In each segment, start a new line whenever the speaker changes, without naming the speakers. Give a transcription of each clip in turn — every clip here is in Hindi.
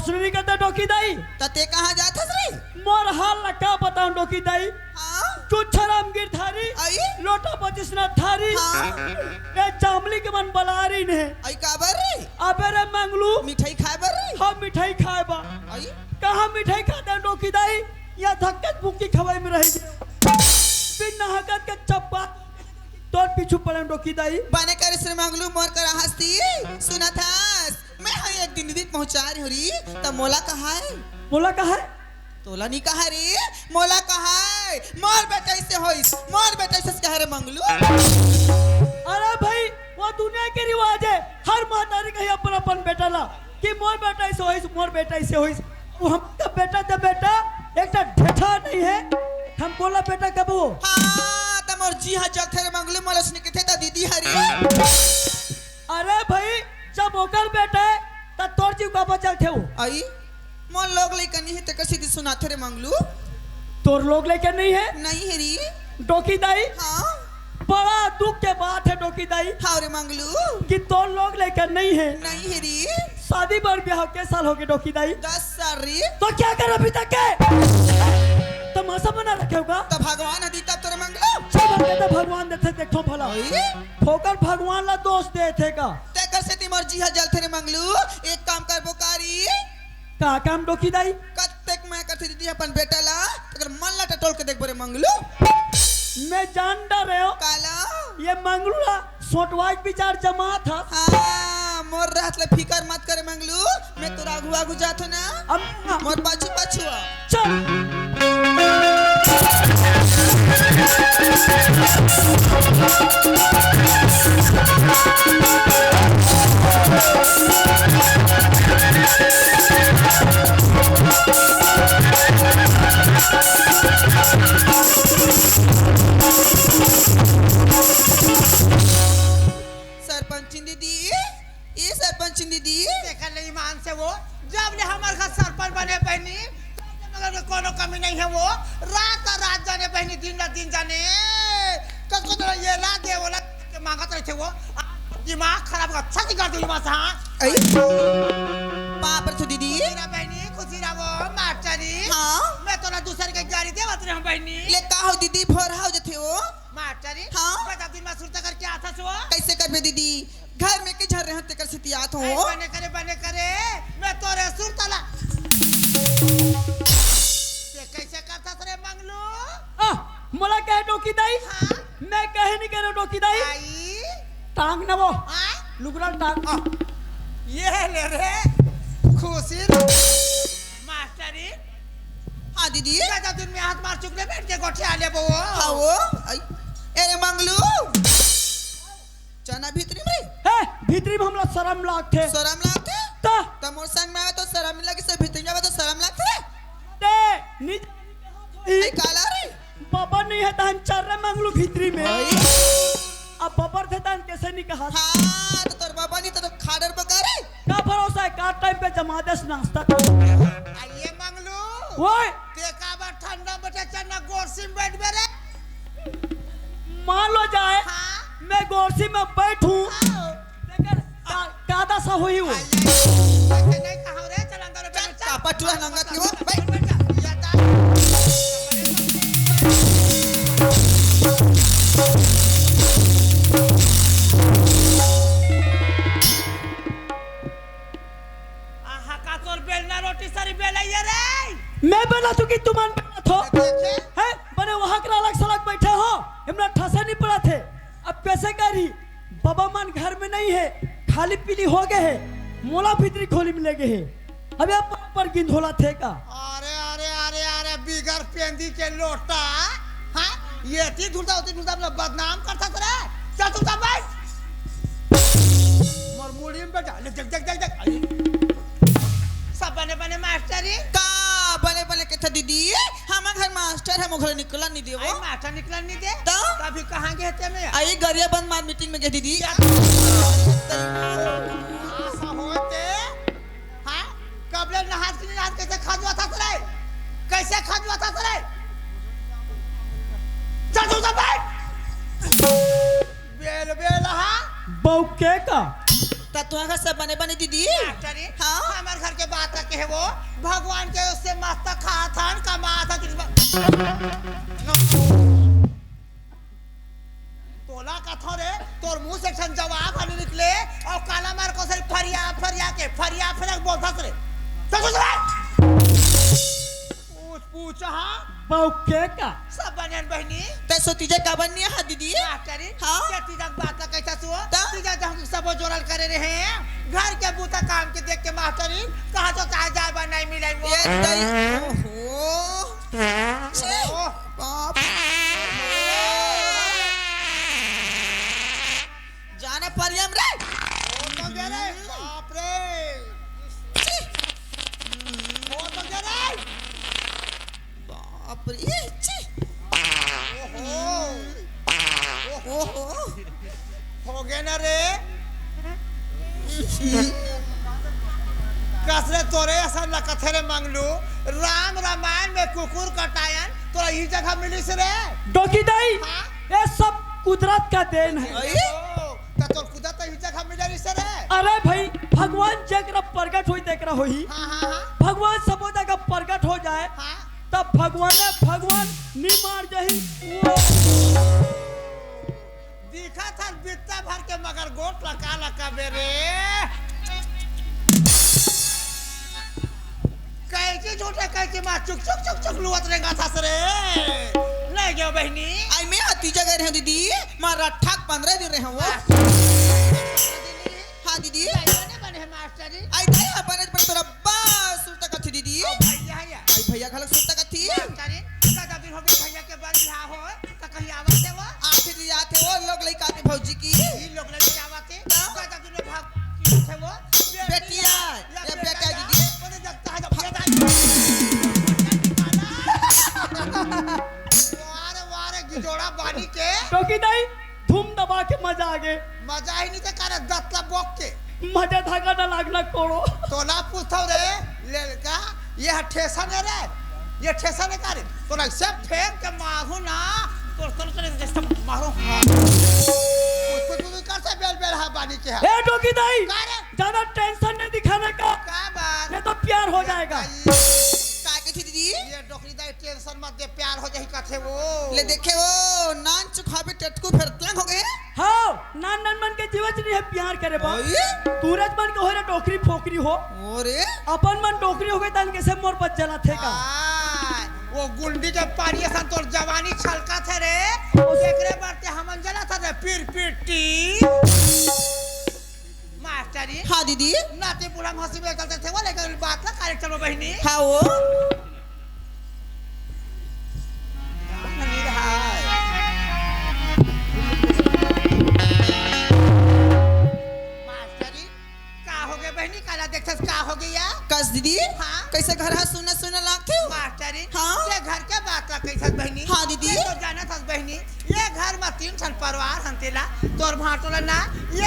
सुनी कहते डोकी दाई
तते कहाँ जात रे?
मोर हाल ना क्या बताऊं डोकी दाई।
हाँ
चुच्छराम गिर थारी
आई
लोटा पचिसना थारी
हाँ
ए जामली के मन बलारी ने
आई काबर रे?
अबे रे मंगलू
मिठाई खाए बर रे?
हम मिठाई खाए बा
आई
कहाँ मिठाई खाते डोकी दाई या धक्के भूखी खवाई में रही बिन हकत के चप्पा तोर पीछू पड़े डोकी दाई
बने कर श्री मंगलू मोर कर हस्ती सुना था मैं हाँ एक दिन दी पहुंचा रही हो री तब मोला कहा है?
बोला कहा है
तोला नहीं कहा रे मोला कहा है मोर बेटा से होइस मोर बेटा से कह रे मंगलू।
अरे भाई वो दुनिया के रिवाज है हर महतारी कही अपन अपन बेटा ला कि मोर बेटा ऐसे होइस मोर बेटा ऐसे होइस वो हमका बेटा तो बेटा एक ढेठा नहीं है हम बोला बेटा कब वो
हाँ तब मोर जी हाँ जग थे रे मंगलू मोला सुन के थे ता दीदी हरी।
अरे भाई जब ओकर बेटा है तब तोर जीव का बचल थे वो
आई मोर लोग लेकर नहीं है ते कैसे दी सुना थे रे मंगलू?
तोर लोग लेके नहीं है
नहीं है री।
डोकी दाई
हाँ
बड़ा दुख के बात है डोकी दाई
हाँ रे मंगलू
कि तोर लोग लेकर नहीं है
नहीं है री।
शादी बर ब्याह के साल हो गए डोकी दाई
10 साल री।
तो क्या कर अभी तक है तमाशा बना रखे होगा
तो भगवान हदी तब तोरे मंगलू
सब कहते भगवान देते देखो भला
आई
ठोकर भगवान ला दोष देते का
ते कर से ती मोर जी हाँ जल थे रे मंगलू एक काम कर बोकारी
का काम डोकी दाई
कत्तेक मैं करती दीदी अपन बेटा ला अगर मन ला टटोल के देख बोरे मंगलू
मैं जान डर रहे हो
काला
ये मंगलूला सोटवाई विचार जमा था
हाँ मोर रात ले फिकर मत करे मंगलू मैं तो आगू आगू जात हो ना
अब
मोर पाछू पाछू आ
चल
सरपंच दीदी ये सरपंच दीदी
देखल नहीं मान से वो जब ले हमारे घर सरपंच बने बहनी मगर में कोनो कमी नहीं है वो रात रात जाने बहनी दिन रात दिन जाने कसको तो ये ला दे वो ला के मांगत रहे थे वो दिमाग खराब कर अच्छा सी कर दूंगी मां सा
आई पाप पर तो दीदी
मेरा बहनी खुशी रहो मास्टरी
हाँ
मैं तो ना दूसरे के गाड़ी दे बत रहे हम बहनी
ले का हो दीदी फोर हाउ जथे हो
मास्टरी
हाँ।
बता दिन में सुरता करके आता सो
कैसे करबे दीदी घर में के झर रहे ते कर सितियात हो
बने करे मैं तो रे सुरता ला ये कैसे करता रे मंगलू
मोला कहे डोकी दाई
हाँ
मैं कहे नहीं कह रहा डोकी दाई
आई
टांग न वो
हाँ
लुगड़ा टांग
ये ले रे खुशी मास्टरी
हाँ दीदी
जब दिन में हाथ मार चुकले बैठ के गोठे आले बो
हाँ वो आई ए मंगलू चना भीतरी में
है भीतरी में हमला शर्म लागथे
शरम लागते
ता
त मोर संग में आवे तो शरम नहीं लगे सब भीतरी में तो शरम लागते
ते निज
आई काला रे
बाबा नहीं है तहन चर रे मंगलू भीतरी में
आई
अब बाबर थे तहन कैसे नहीं कहा
हाँ तो तोर बाबा नहीं तो खाडर पकारे
का भरोसा है का टाइम पे जमा देस नाश्ता
ये मंगलू
ओए
ते का बार ठंडा बटे चना गोरसिम बैठ बेरे
मान लो जाए
हाँ
मैं गोरसी में बैठूं
आओ
लेकिन कादा सा हुई वो
ऐसे नहीं कहो रे चल अंदर बैठ
का पटुआ नंगा की वो भाई
या ता आहा का तोर बेलना रोटी सारी बेलाइए रे
मैं बना तू कि तुम अनपढ़ हो
देखे
है बने वहां के अलग सड़क बैठे हो हमरा ठसे नहीं पड़ा थे अब कैसे करी बाबा मन घर में नहीं है खाली पीली हो गए है मोला भीतरी खोली में लगे है अबे आप पर गिंधोला थे का
अरे अरे अरे अरे बिगर पेंदी के लोटा हाँ ये ती धुलता अपना बदनाम करता रे चल तू बैठ मोर मुड़ी में बैठा ले देख देख देख देख सब बने बने मास्टरी
का बने बने के था दीदी हम घर मास्टर हम घर निकला नहीं देवो
आई मास्टर निकलन नहीं दे
तो?
कभी कहां गए थे मैं
आई गरिया बंद मार मीटिंग में गए दीदी
ऐसा होते हाँ कबले नहाज के नहाज कैसे खजवा था रे कैसे खजवा था रे चल तू बैठ बेल बेल हाँ
बौके का
ता तू घर से बने बने दीदी
मास्टरी
हाँ?
हमारे घर के बात के है वो भगवान के उससे मस्त खा था कमा था तोला का थोड़े तोर मुंह से छन जवाब हनी निकले और काला मार को से फरिया फरिया बोलता रे तो कुछ पूछ हाँ
बौके का
सब बहन बहनी
ते सो तुझे का बननी है दीदी
मास्टरी
हाँ?
क्या तीजा बात का कैसा सुओ
ता?
तीजा हम सब जोड़ल करे रहे हैं घर के बूता काम के देख के मास्टरी कहां तो चाहे जाए बा नहीं मिले वो
ये दई ओहो छी
ओह,
बाप जाने परियम रे
ओ तो दे रे बाप रे ओ तो दे रे
बाप रे छी
ओहो
ओहो
हो गए ना रे कसरे तोरे ऐसा न कथेरे मांगलू राम रामायण में कुकुर कटायन तोरा ई जगह मिली से रे
डोकी दाई
हाँ?
ये सब कुदरत का देन है
अरे
तो तोर खुदा तो ई जगह मिली से रे
अरे भाई भगवान जगह प्रकट होई देख रहा होई
हाँ हाँ हाँ
भगवान सब जगह प्रकट हो जाए
हाँ
तब भगवान निमार जही
दिखा था बित्ता भर के मगर गोट लका लका बेरे कैसे झूठे कैसे मां चुक चुक चुक चुक लुवत रेगा था सरे नहीं गयो बहनी
आई मैं हती जगह रहे दीदी मारा ठक 15 दिन रहे वो हां दीदी
बने बने है मास्टर जी
आई दई अपने पर तोरा बस सुरता कथी दीदी
ओ भैया है
आई भैया खलक सुरता कथी
मास्टर जी दादा दिन हो गए भैया के बाद बियाह हो त कहीं आवत है वो
आखिर आते वो लोग लइका आते भौजी की
ई लोग लगे आवत है दादा दिन में भाग की है वो
बेटिया ये बेटा दीदी
ओने जगता है बेटा वारे वारे गिजोड़ा बानी के
डोकी दाई धूम दबा के मजा आ गए
मजा ही नहीं ते करे दत्ता बोक के
मजा धागा न लागला कोड़ो
तो ना पूछो रे लड़का ये ठेसा ने रे ये ठेसा ने करे तो ना सब फेंक के मारू ना तो जैसे मारो कुछ कर से बेल बेल हा बानी के है
ए डोकी दाई
का रे
ज्यादा टेंशन नहीं दिखाने का
का बात
नहीं तो प्यार हो जाएगा
का कथी दीदी
ये डोकरी दाई टेंशन मत दे प्यार हो जाही कथे वो
ले देखे वो नान चुखाबे टटकू फिर तंग हो गए
हाँ नान नान मन के जीवन नहीं है प्यार करे बा
ओए
तूरज मन के हो रे डोकरी फोकरी हो
ओरे
अपन मन डोकरी हो गई तन कैसे मोर बच जला थे का
वो गुंडी जब पानी सन तो जवानी छलका थे रे एकरे बाते हमन जला था रे पीर पीटी मास्टरी
हां दीदी
नाते बुढ़ा हंसी में करते थे वो लेकिन बात ना कैरेक्टर में बहनी
हां वो
नहीं रहा मास्टरी का हो गया बहनी काला देखते का हो गया
कस दीदी
हाँ?
कैसे घर हा सुना सुना लागते हो
मास्टरी
हाँ?
ये घर के बात का कैसे बहनी
हाँ, दीदी।
ये तो जाना था बहनी ये घर में 3 ठन परिवार हंतेला तोर भाटोला ना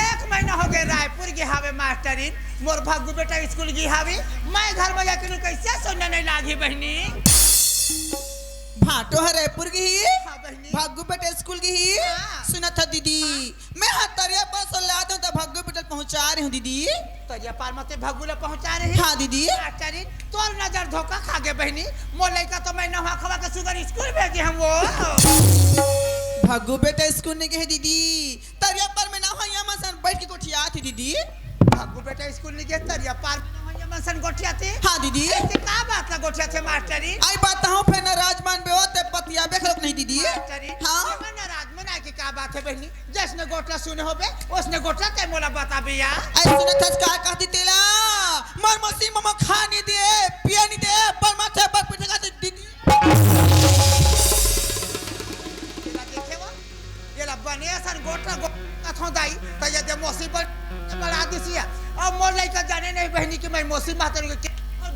1 महीना हो गए रायपुर गे हावे मास्टरी मोर भागू बेटा स्कूल गे हावे मैं घर में जाके कैसे सुनने नहीं लागी बहनी
भाटो हरेपुर की ही
हाँ बहनी
भाग्गू बेटे स्कूल की ही
हाँ।
सुना था दीदी मैं हतरिया पर से ला दूं तो भाग्गू बेटे पहुंचा रही हूं दीदी
तरिया पार मते भागू ले पहुंचा रही
हां दीदी
मास्टरी तोर नजर धोखा खा गए बहनी मोर लड़का तो मैं नहा खवा के सुगर स्कूल भेजे हम वो
भाग्गू बेटे स्कूल नहीं गए दीदी तरिया पर में ना हो यहां मसन बैठ के कोठिया थी दीदी
भागू बेटा स्कूल नहीं गए तरिया पार मनसन गोठिया थी
हां दीदी
ऐसे का बात का गोठिया थे मास्टरी
आई बात हूं फिर ना राजमान बेवते पतिया बेखलक नहीं दीदी
मास्टरी
हां
ये मन राजमन की का बात है बहनी जिसने गोठला सुने होबे उसने गोठला ते मोला बता बिया
आई सुना था का कहती तेला मर मसी मम खानी दे पिया नहीं दे पर माथे पर पिटे का दीदी
ये देखे वो ये ला बने सन गोठला कथो दाई त ये दे मुसीबत बड़ा दिसिया अब मोर लइका जाने नहीं बहनी कि मैं मुसीबत मातरी के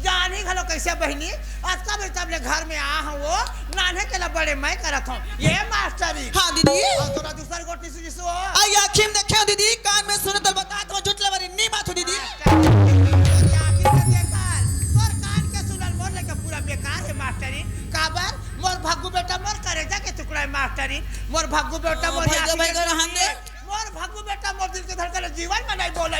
जान ही घलो कैसे बहनी आज का बेटा अपने घर में आ हूं वो नाने के ला बड़े मैं करत हूं ये मास्टरी
हां दीदी
और तोरा दूसर गोटी से जिसो
आई आखिम देखियो दीदी कान में सुने तो बता तो झुटले बारी नी बात हो दीदी
तोर कान के सुनल मोर लेके पूरा बेकार है मास्टरी काबर मोर भागू बेटा मोर करे जा के टुकड़ा है मास्टरी मोर भागू बेटा मोर
भाई भाई रहंगे
मोर भागू बेटा मोर दिल के धड़कन जीवन में नहीं बोले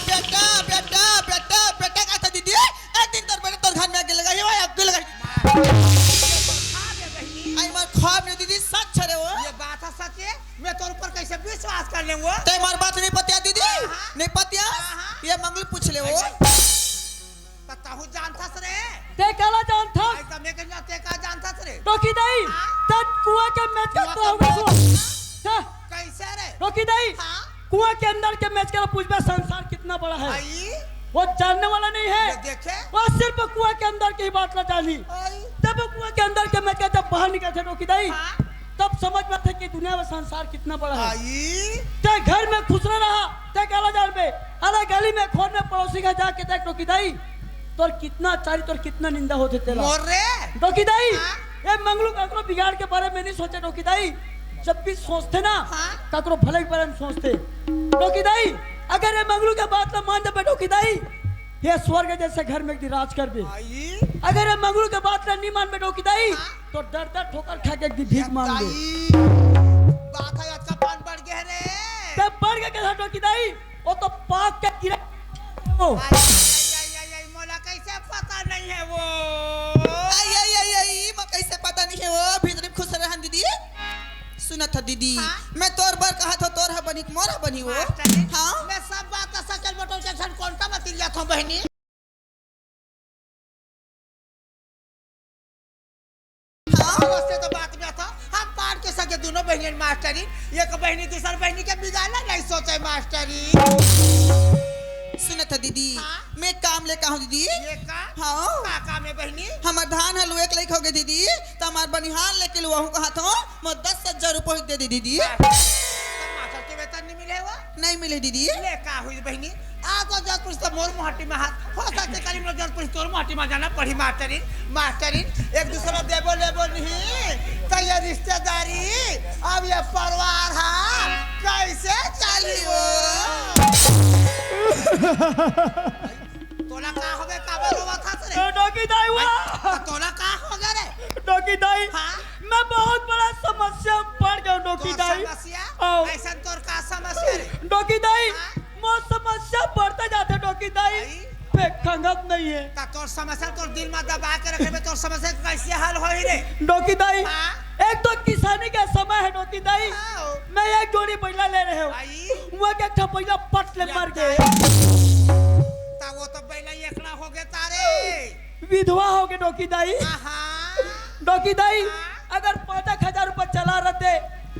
बेटा बेटा बेटा बेटा कहता दीदी एक दिन तोर बेटा तोर घर में आके लगा ये आग लगा आई मार ख्वाब में दीदी सच रे वो
ये बात है सच है मैं तोर ऊपर कैसे विश्वास कर ले वो
ते मार बात नहीं पतिया दीदी नहीं पतिया ये मंगल पूछ ले वो
ताहू जानता रे
ते काला जान था
आई त मैं कहना ते का जानता रे
रोकी दाई तब कुआं के मैच का तो होगा सो
कैसे रे
रोकी दाई
हां
कुआं के अंदर के मैच का पूछबा संसार कितना बड़ा है
आई
वो जानने वाला नहीं
ये
है
देखे
वो सिर्फ कुआं के अंदर की बात ना जानी
आई
जब वो कुआं के अंदर के मैच का जब बाहर निकले थे रोकी दाई
हां
तब समझ में थे कि दुनिया में संसार कितना बड़ा है
आई
ते घर में खुश रहा ते काला जान में अरे गली में खोन में पड़ोसी का जाके देख रोकी दाई तोर कितना चारी तोर कितना निंदा होते तेरा
मोर रे
रोकी दाई
हाँ?
ये मंगलू ककरो बिगाड़ के बारे में नहीं सोचे रोकी दाई जब भी सोचते ना
हाँ?
ककरो भले के बारे में सोचते रोकी दाई अगर ये मंगलू के बात ना मान दे रोकी दाई ये स्वर्ग जैसे घर में राज कर दे
आई
अगर ये मंगलू के बात ना नहीं मान बे रोकी दाई तो डर डर ठोकर खा के एक दिन भीख मांग दे
बात है अच्छा पान बढ़ गया रे
तब बढ़ के कैसा रोकी दाई वो तो पाक के गिरा ओ
आई मोला कैसे पता नहीं है वो
आई मैं कैसे पता नहीं है वो भीतर में खुश रहन दीदी सुना था दीदी
हाँ?
मैं तोर बर कहा था तोर है बनी मोरा बनी वो हाँ
मैं सब बात सकल बटो जैसन कौन का मत लिया था बहनी
हाँ
उससे तो बात में था हम पार के सके दोनों बहनी मास्टरी एक बहनी दूसर बहनी के बिगाड़ना नहीं सोचे मास्टरी
सुना था दीदी
हाँ?
मैं एक काम लेकर आऊँ दीदी
ये का
हाँ
काम है बहनी
हमार धान हलू एक लाइक हो गए दीदी तो हमार बनिहार लेके लो वहाँ कहा था मैं 10,000 रुपये दे दी दीदी
मास्टर के वेतन नहीं मिले हुआ
नहीं मिले दीदी
ले का हुई बहनी आ तो जब तो मोर मुहट्टी में हाथ हो सकते कल में जब तोर मुहट्टी में जाना पड़ी मास्टरी एक दूसरा देबो लेबो नहीं तो ये रिश्तेदारी अब ये परिवार है कैसे चली हो तोला का हो गए का बोलवा था रे
डॉगी दाई हुआ
तोला का हो गए रे
डॉगी दाई
हाँ?
मैं बहुत बड़ा समस्या में पड़ गया डॉगी
तोर
दाई
समस्या
आओ।
ऐसा तोर का समस्या रे
डॉगी दाई
हाँ?
मोर समस्या बढ़ता जाते डॉगी दाई
आई?
पे खंगत नहीं है
ता तोर समस्या तोर दिल में दबा के रखे तोर समस्या कैसे हल होई रे
डॉगी दाई
हाँ?
एक तो किसानी का समय है डॉगी दाई
आओ।
मैं एक जोड़ी बैला ले रहे हूँ
आई
वो के अच्छा बैला पट ले मर गए
ता वो तो पहले एकला हो गए तारे
विधवा हो गए डॉगी दाई
आहा
डॉगी दाई अगर 5,000 रुपये चला रहते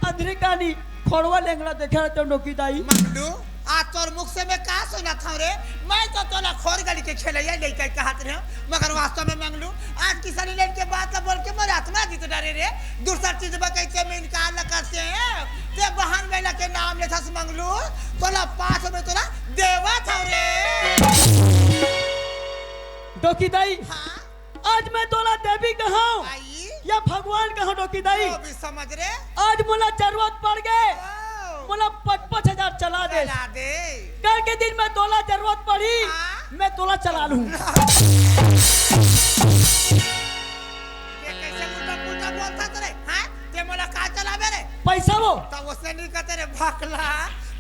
अंधेरी कहानी खोड़वा लेंगड़ा देखे रहते डॉगी दाई
मंगलू आज तोर मुख से मैं का सुना था रे मैं तो तोला खोर गली के खेलैया लेके कहत रहे मगर वास्तव में मंगलू आज किसानी लाइन के बात बोल के मेरे आत्मा जीत डरे रे दूसरा चीज बकैते में इनकार न करते हैं ते बहन बेला के नाम ले था मंगलू तोला 5 में तोला देवा था रे
डॉगी दाई
हां
आज मैं तोला देवी कहाँ
आई
या भगवान कहाँ डॉगी दाई
वो भी समझ रे
आज मुला जरूरत पड़ गए
ओ,
मुला 5,000 चला दे
चला दे
कल के दिन में तोला जरूरत पड़ी
हाँ?
मैं तोला चला लूं
ये कैसे मुद्दा मुद्दा बोलता तेरे हां ते मोला का चलावे रे
पैसा वो
तब उसने नहीं कहते रे भागला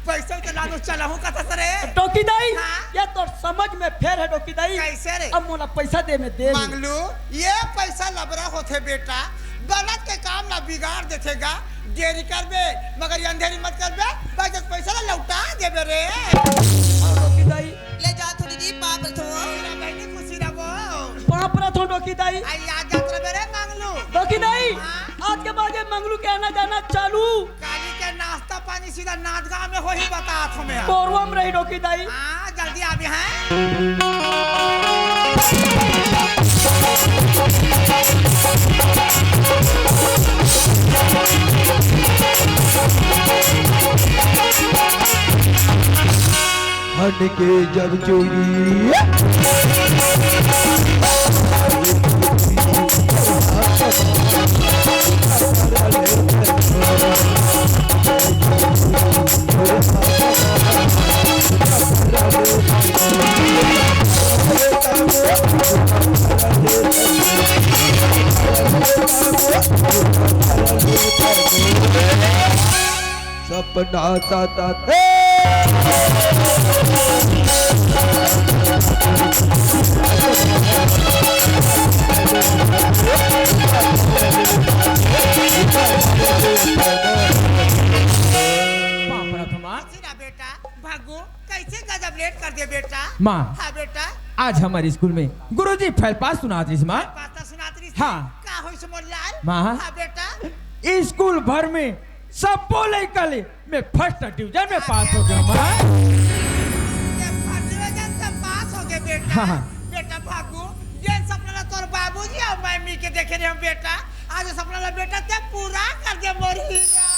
पैसे के लालू चलाहू कहता रे
डॉगी दाई
हाँ?
या तो समझ में फेर है डॉगी दाई
कैसे रे
अब मुला पैसा दे में दे
मांग लू ये पैसा लबरा होते बेटा गलत के काम ना बिगाड़ देखेगा देरी कर बे मगर ये अंधेरी मत कर बे बचत पैसा ना लौटा दे बे रे
डॉगी दाई
ले जा थो दीदी पाप रथो
मेरा बहनी खुशी रहो
पाप रथ हो डॉगी दाई
आई आज यात्रा बे रे मांग लू
डॉगी दाई
हाँ?
आज के बाद ये मंगलू के आना जाना चालू
काली के नाश्ता पानी सीधा नाच गाँव में हो ही बता तुम्हें
कोरवा में रही डॉगी दाई
हाँ जल्दी आ भी हैं
हट के जब चोरी सब अपना साता
सीधा बेटा भागो कैसे गजब लेट कर दिया बेटा
माँ
हाँ बेटा
आज हमारे स्कूल में गुरुजी फैल पास सुना दी माँ
पास्ता सुनाती
हाँ।
का होई से मोर लाल
माँ।
हाँ बेटा
स्कूल भर में सब बोले कल मैं फर्स्ट डिवीजन में पास हो गया माँ
ये फर्स्ट डिवीजन से पास हो गए बेटा
हाँ।
बेटा भागो ये सपना तोर बाबूजी और मम्मी के देखे रहे हम बेटा आज सपना बेटा ते पूरा कर दे मोर हीरा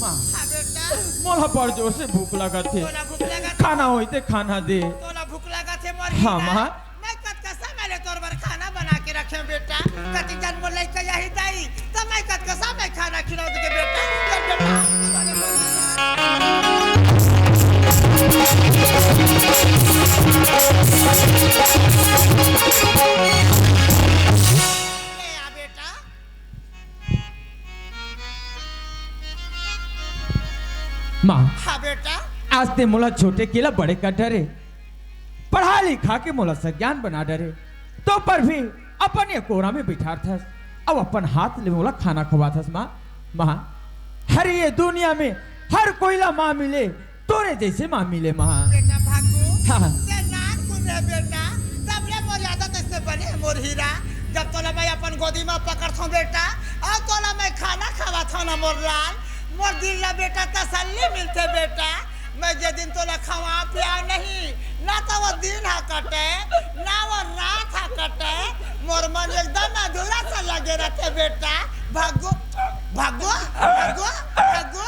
माँ
हाँ बेटा
मोला बड़ जोर से भूख लगा थे
तोला भूख लगा
खाना होते खाना दे
तोला भूख लगा थे मोर
हाँ,
हीरा
माँ।
मैं कत कसा मैंने तोर बर खाना बना के रखे बेटा कति जन मोर लइका यही दाई तो मैं कत कसा मैं खाना खिलाओ के बेटा तो बेटा तोले मोर ले आ बेटा
माँ
हाँ बेटा
आज ते मोला छोटे केला बड़े का डरे पढ़ा लिखा के मोला संज्ञान बना डरे तो पर भी अपन ये कोरा में बिठा था अब अपन हाथ ले मोला खाना खवा था माँ माँ हर ये दुनिया में हर कोईला माँ मिले तोरे जैसे माँ मिले माँ
बेटा भागो
हाँ।
ते नान कुन रे बेटा तब ले मोर आदत ऐसे बने मोर हीरा जब तोला मैं अपन गोदी में पकड़थो बेटा और तोला मैं खाना खवाथो ना मोर लाल मोर दिल ला बेटा तसल्ली मिलते बेटा मैं जे दिन तोला खवा पिया नहीं ना तो वो दिन हा कटे ना वो रात हा कटे मोर मन एकदम अधूरा सा लगे रहते बेटा भागो भागो भागो भागो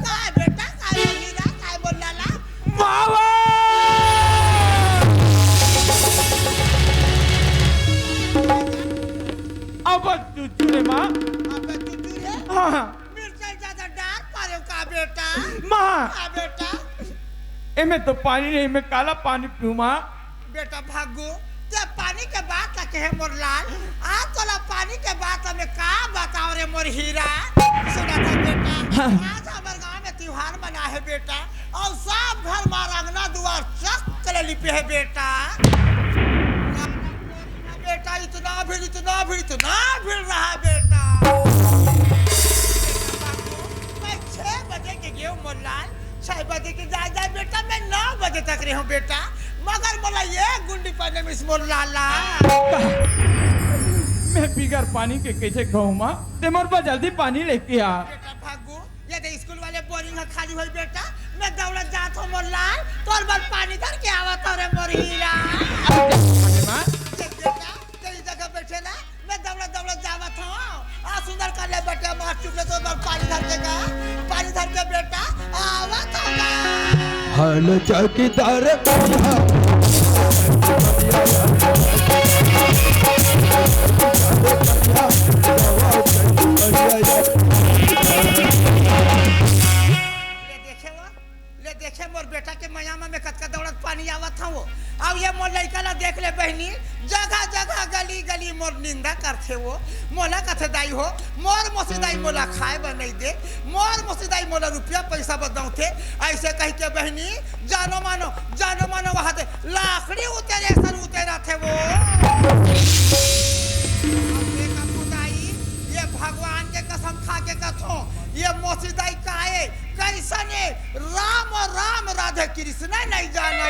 का बेटा का हीरा का बोल लाला
मावा अब चुचुरे माँ
अबे तू रे
हाँ
मिर्चा ज्यादा डाल पारे का बेटा
माँ
हाँ बेटा
एमे तो पानी नहीं मैं काला पानी पीऊँ माँ
बेटा भागो जब पानी के बात लगे है मोर लाल आज तोला पानी के बात हमें का बताओ रे मोर हीरा सुना था बेटा आज हमारे गांव में त्योहार मना है बेटा और सब घर मार अंगना दुआर चक चले लिपे है बेटा बेटा इतना भीड़ रहा बेटा मैं 6 बजे के गए मोर लाल 6 बजे के जा बेटा मैं 9 बजे तक रही हूँ बेटा मगर बोला ये गुंडी पहने में मोर लाला
मैं बिगर पानी के कैसे खाऊं माँ ते मोर पर जल्दी पानी लेके आ
बेटा भागो ये तो स्कूल वाले बोरिंग है खाली हुई बेटा मैं दौड़त जात हूँ मोर लाल तोर बल पानी धर के आवत हो रे मोर हीरा
माँ
देख बेटा तेरी जगह बैठे ना मैं दौड़त जावत हूँ आ सुंदर कर ले बेटा मार चुके तो बल पानी धर के बेटा आवत होगा
हल चौकीदार
ले देखे मोर बेटा के मयामा में कतका दौड़त पानी आवत हूँ अब ये मोर लड़का ला देख ले बहनी जगह जगह गली गली मोर निंदा करते वो मोला कथे दाई हो मोर मोसीदाई मोला खाए बर नहीं दे मोर मोसीदाई मोला रुपया पैसा बदौते ऐसे कह के बहनी जानो मानो वहां दे लाकड़ी उतरे सर उतरा थे वो ये भगवान के कसम खा के कथो ये मोसीदाई काहे कैसने राम राधे कृष्ण नहीं जाना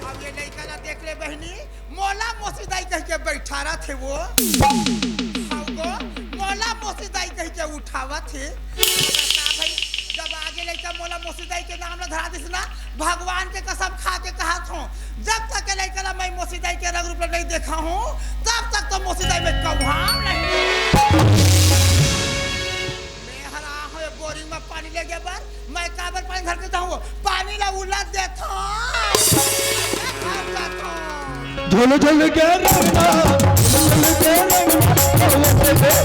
अब ये लड़का ला देख ले बहनी मोला मोसीदाई कह के बैठा रहा थे वो मोला मोसीदाई कह के उठावा थे भाई जब आगे लड़का मोला मोसीदाई के नाम ला धरा दिस ना भगवान के कसम खा के कहा थो जब तक के लड़का ला मैं मोसीदाई के रंग रूप नहीं देखा हूँ तब तक तो मोसीदाई में कौहाम नहीं बोरिंग में पानी ले गया बार मैं काबर पानी धर के जाऊँ पानी ला उलट देता
झोल झोल के रंगा झोल के रंगा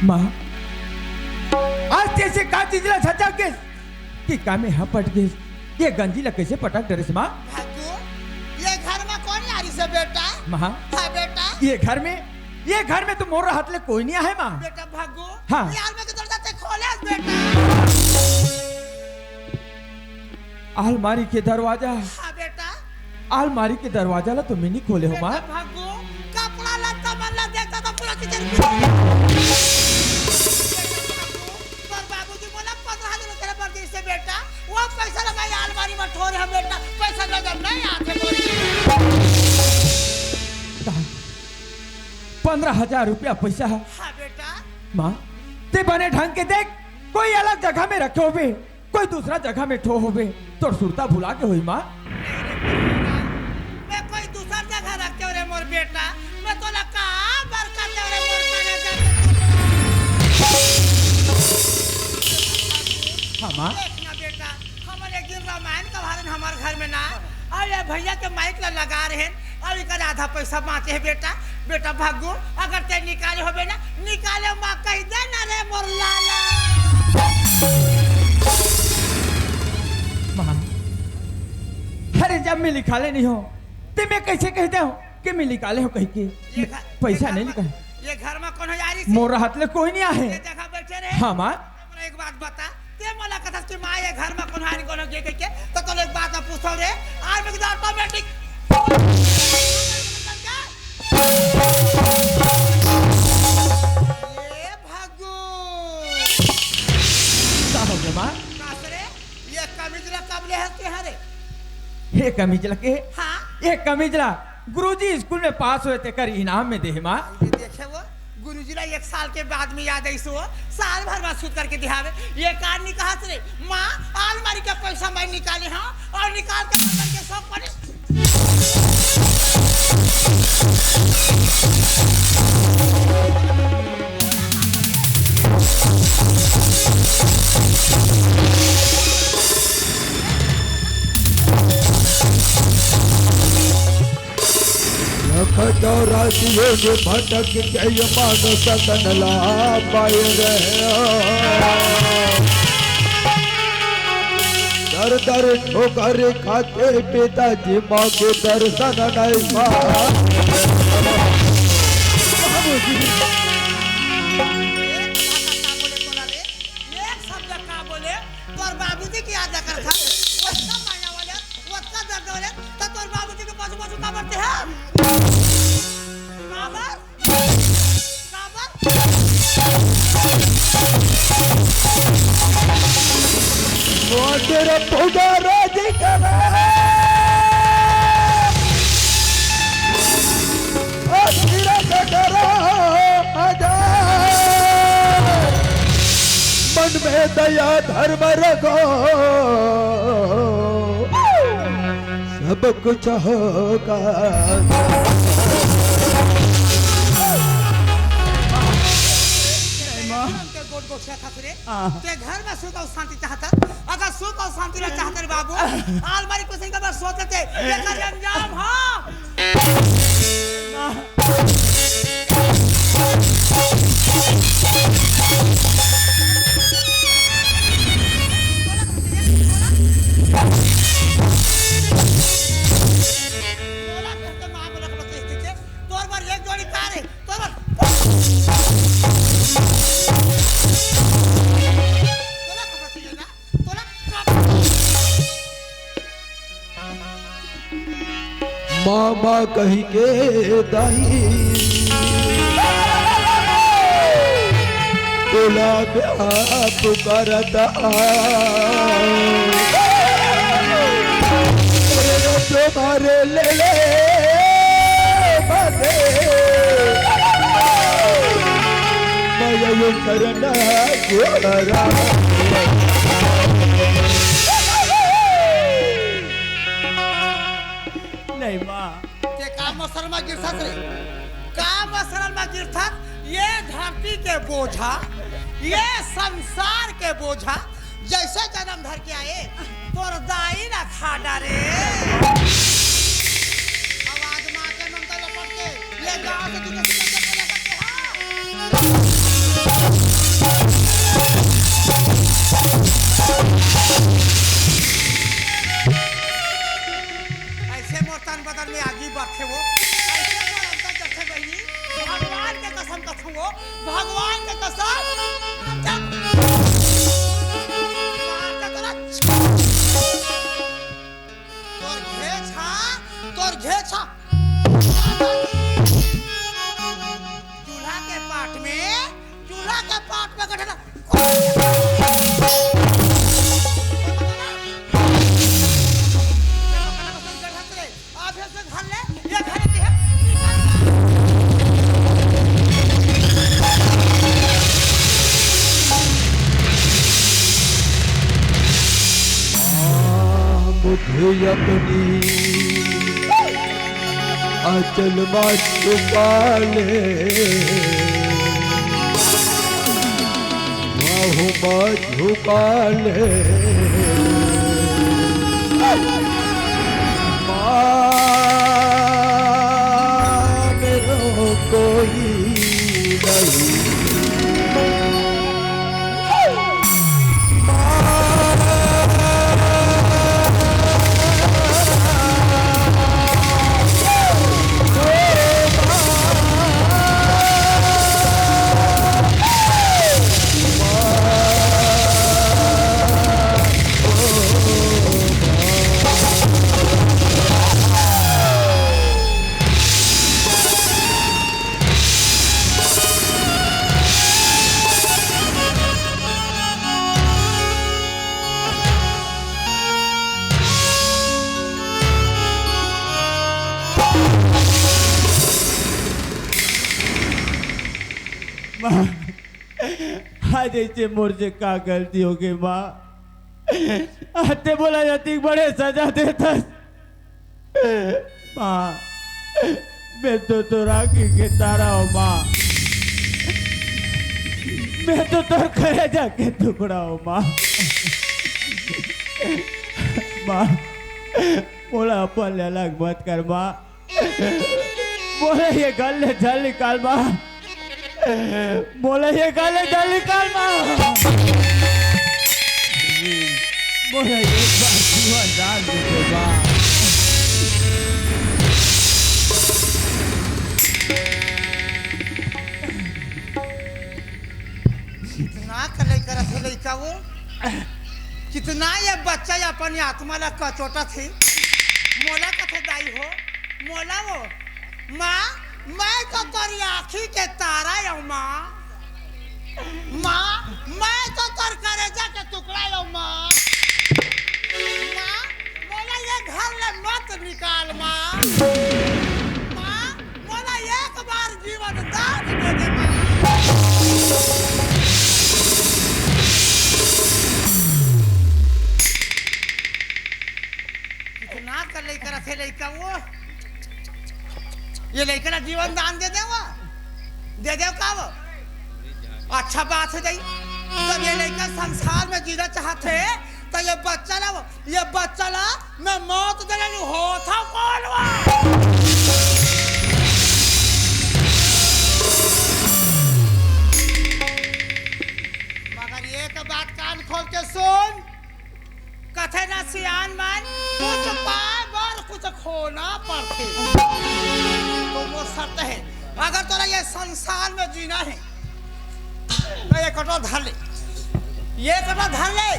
माँ आज जैसे का चीजला छचा के कि का में हपट गए ये गंजी ला कैसे पटक डरे माँ
भागो ये घर में कौन यारी से बेटा
माँ
हाँ बेटा
ये घर में तो मोर हाथ ले कोई नहीं है माँ
बेटा भागो
हाँ।
यार में किधर जाते खोले बेटा
अलमारी के दरवाजा
हाँ बेटा
अलमारी के दरवाजा ला तुम नहीं खोले हो माँ
बेटा भागो कपड़ा लत्ता मल्ला देखता तो पूरा किचन पर बाबूजी बोला 15,000 तेरे पर से बेटा वो पैसा लगा अलमारी में ठोर है बेटा पैसा नजर नहीं आते बोली
15,000 रुपया पैसा है
हाँ बेटा
माँ ते बने ढंग के देख कोई अलग जगह में रखे होबे कोई दूसरा जगह में ठो होबे तो सुरता भुला के हुई माँ
मैं कोई दूसरा जगह रखते हो रे मोर बेटा मैं तो लगा बरकत दे रे मोर
हाँ माँ
देखना बेटा हमारे एक दिन रामायण का भारण हमारे घर में ना अरे भैया के माइक ला लगा रहे हैं अब इकर आधा पैसा बाँचे है बेटा बेटा भागो अगर ते निकाले होबे ना निकाले माँ कह दे ना रे मोर लाला
माँ अरे जब मैं लिखाले नहीं हो तो मैं कैसे कहते हो कि मैं निकाले हो कहीं के पैसा नहीं लिखा
ये घर में कौन है यारी
मोर हाथ ले कोई नहीं आहे
ये जगह बैठे रहे
हाँ माँ
हमरा एक बात बता ते मला कथा कि माँ ये घर में कौन हारी कौन के के तो एक बात मैं पूछो रे आज में ऑटोमेटिक ये भागो
क्या हो गया माँ
कासरे ये कमीज ला कब ले हस्ते हरे
ये कमीज लगे
हाँ
ये कमीज ला गुरुजी स्कूल में पास हुए थे कर इनाम में दे माँ
ये देखे वो गुरुजी ला 1 साल के बाद में याद आई सो साल भर बाद सूत करके दिखावे ये कार नहीं कहा रे माँ अलमारी का पैसा मैं निकाली हाँ और निकाल के बर्तन के सब पड़े
राशियों में भटक के मान सतन ला पाए रहे दर दर ठोकर खाते पिताजी माँ के दर्शन नहीं
एक शब्द का बोले तोर बाबूजी की याद कर था उसका माया वाले उसका दर्द वाले तो तोर बाबूजी के पास का बढ़ते हैं काबर
तेरा पुजारा दिखना मन में दया धर्म रखो सब कुछ होगा
ते घर में सुख और शांति चाहता अगर सुख और शांति ना चाहते रे बाबू अलमारी कुछ का बार सोचते थे लेकर अंजाम हाँ तोर बार एक जोड़ी कार है तोर
मामा कही के दाई तोला ब्याह पुकारता तुम्हारे ले ले बाते मैं करना गोरा
नहीं माँ
के काम शर्मा गिरथक रे काम शर्मा गिरथक ये धरती के बोझा ये संसार के बोझा जैसे जन्म धर के आए तोर दाई ना खा डारे आवाज मार के नंतर लपट के ये गांव से दूसरे से बोले सकते हैं तोर घेछा चूल्हा के पाट में गठला आधे से घर ले ये घर के
मुझे अपनी आंचल में छुपा ले, बाहों में झुका ले। माँ मेरा कोई नहीं,
आज ऐसे मोर से का गलती हो गई माँ। आते बोला जाती बड़े सजा देता माँ। मैं तो राखी के तारा हूँ माँ। मैं तो तोर कलेजा के टुकड़ा हूँ माँ। माँ बोला अपन अलग मत कर माँ। बोला ये गल जल निकाल माँ। बोला ये गल जल निकाल माँ। बोला एक बार जीवन डाल दे माँ।
कितना कले करत है लइका वो, कितना ये बच्चा अपनी आत्मा ला कचोटा थी। मोला कथे दाई हो, मोला वो माँ मैं तो तोरी आँखी के तारा हूँ माँ। माँ मैं तो तोर कलेजा के टुकड़ा हूँ माँ। माँ मोला ये घर ले मत निकाल माँ। माँ मोला एक बार जीवन दान दे दे माँ। कितना कर लेकर थे लइका वो, ये लइका जीवन दान दे देवा, दे देव का वो अच्छा बात है जाई। जब ये लइका संसार में जीना चाहते तो ये बच्चा ला मैं मौत देने हो था कौन वा। मगर एक बात कान खोल के सुन, कथे ना सियान मन कुछ पाए बर कुछ खोना पड़ते। तो वो शर्त है, अगर तोरा ये संसार में जीना है तो ये कटो धर ले, ये कटो धर ले।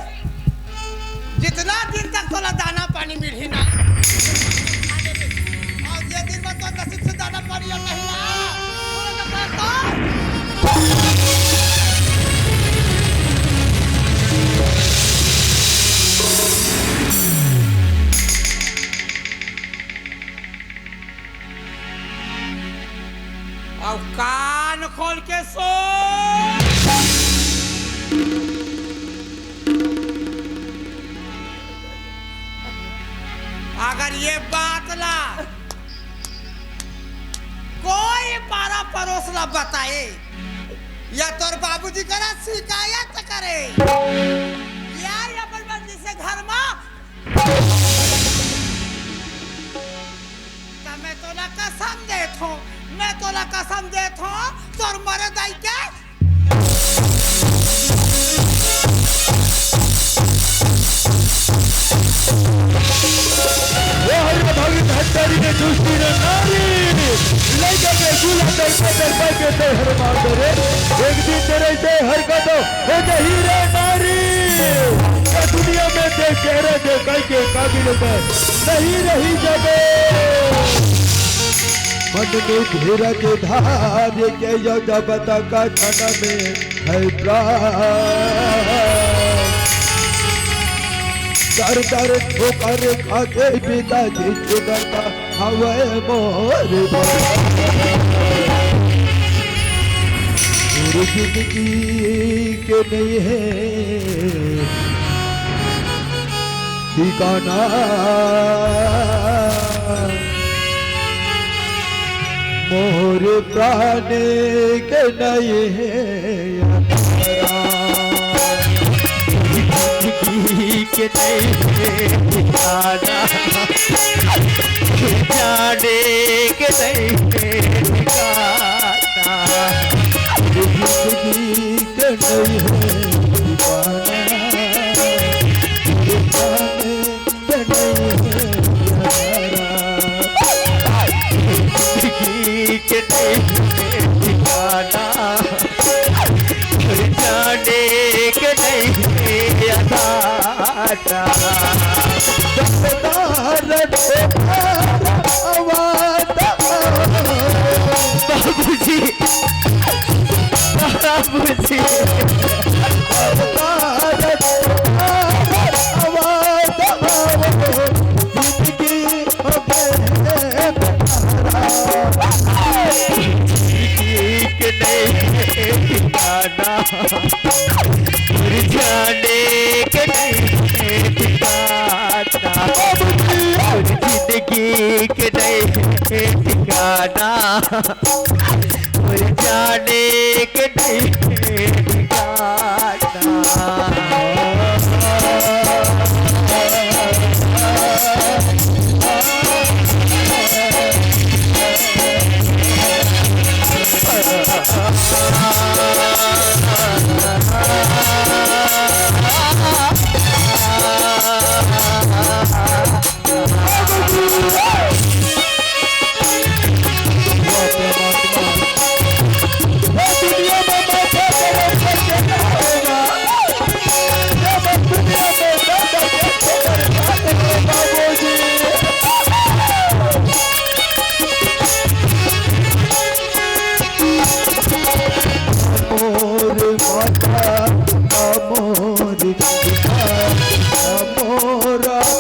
जितना दिन तक तोला दाना पानी मिली ना, और ये दिन में तो नसीब से दाना पानी नहीं ना और कान खोल के सो। अगर ये बात ला कोई पारा पड़ोस ला बताए या तोर बाबूजी करा शिकायत करे या अपन बंदी से घर में, तो मैं तोला कसम देथो, मैं तोला कसम देथो तोर मरे दाई के
धंधरी ने दूसरी ने नारी लइका के दूल्हा दरपा दरपा के ते हर मार दे। एक दिन तेरे से हरकत हो जाही रे नारी। दुनिया में देख के रे देख के बिन मैं नहीं रही जगे मन में धीरज धार के जब तक धन में है प्राण दर दर ठोकर खाके पिता जी चुदता हवे मोर जिंदगी के नहीं है ठिकाना मोर प्राण के नहीं है जिंदगी के नहीं है ठिकाना जाने के नहीं है ठिकाना जिंदगी के नहीं है ठिकाना जाने के नहीं बाबूजी बाबूजी जाने के नहीं ठिकाना जिंदगी के नहीं ठिकाना जाने के नहीं ठिकाना मोर पिता मोर दाई मोर दाई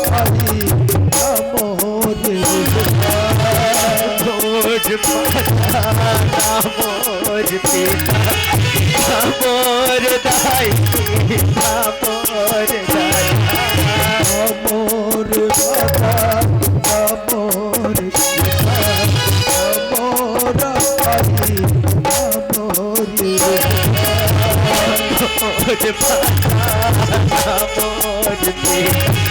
मोर दादा मोर पिता मोर दाई मोर पिता मोर पिता मोर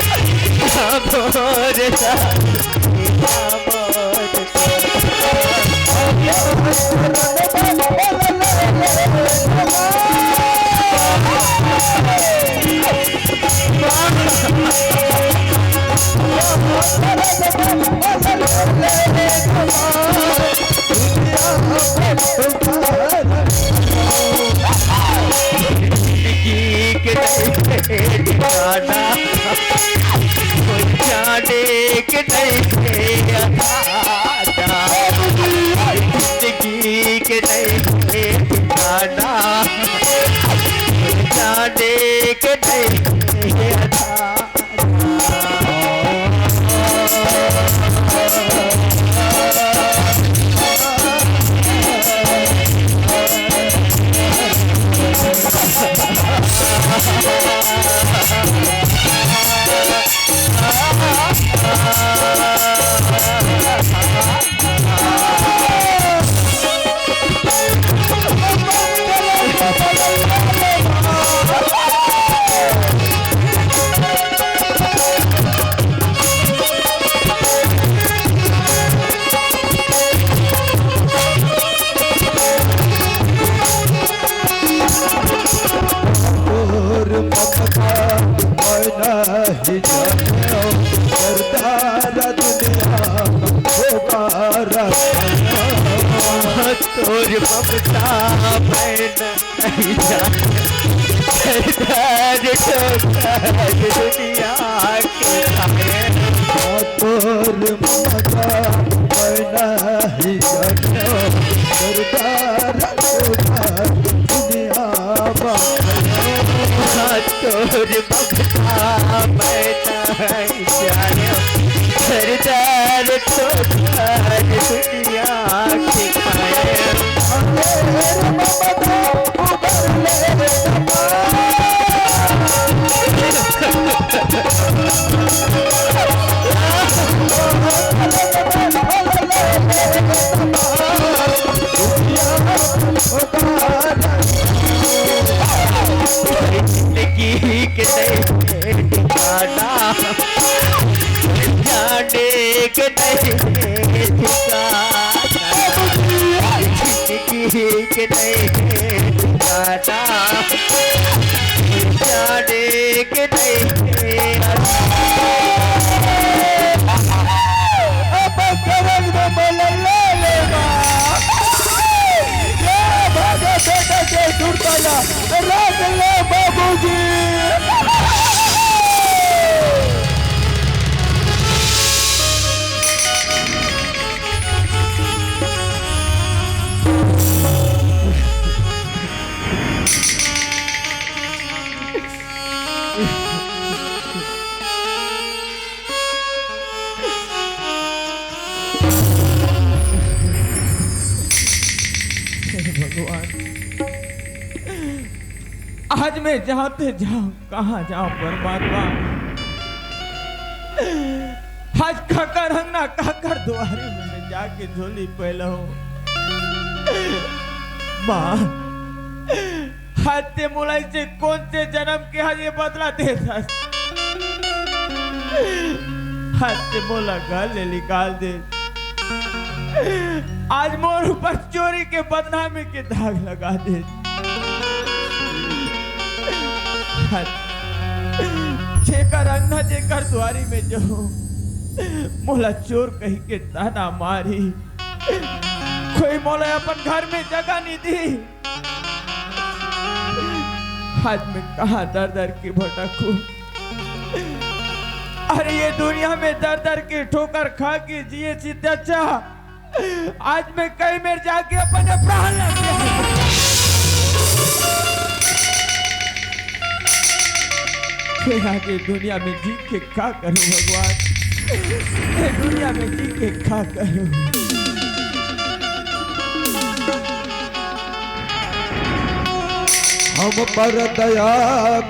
जाने के नहीं जिंदगी के नहीं ठिकाना जाने के नहीं तोर ममता मैन नहीं जाने दुनिया के मैं जाने सरदार ठोकर दुनिया के खाए जिंदगी के नहीं ठिकाना जाने के नहीं ठिकाना जिंदगी के नहीं ठिकाना जाने के नहीं अब कवन में ले लेगा ये भागा बेटा के दुर्बला रात ले बाबूजी
आज मैं जाते जाऊं कहाँ जाऊं परमात्मा आज काकर हंगना काकर दुआरी में मैं जाके झोली पहला हूँ माँ आज ते मुलाई से कौन से जन्म के आज ये बदला दे था आज ते मोला घर ले निकाल दे आज मोर ऊपर चोरी के बदनामी के दाग लगा दे जेकर अंगना जेकर द्वारी में जो मोला चोर कही के ताना मारी कोई मोला अपन घर में जगह नहीं दी आज मैं कहाँ दर दर के भटकूं अरे ये दुनिया में दर दर के ठोकर खा के जिए सीधे अच्छा आज मैं कहीं में जाके अपने प्राण लग गया आगे दुनिया में जी के क्या करूं भगवान दुनिया में जी के क्या करूं
हम पर दया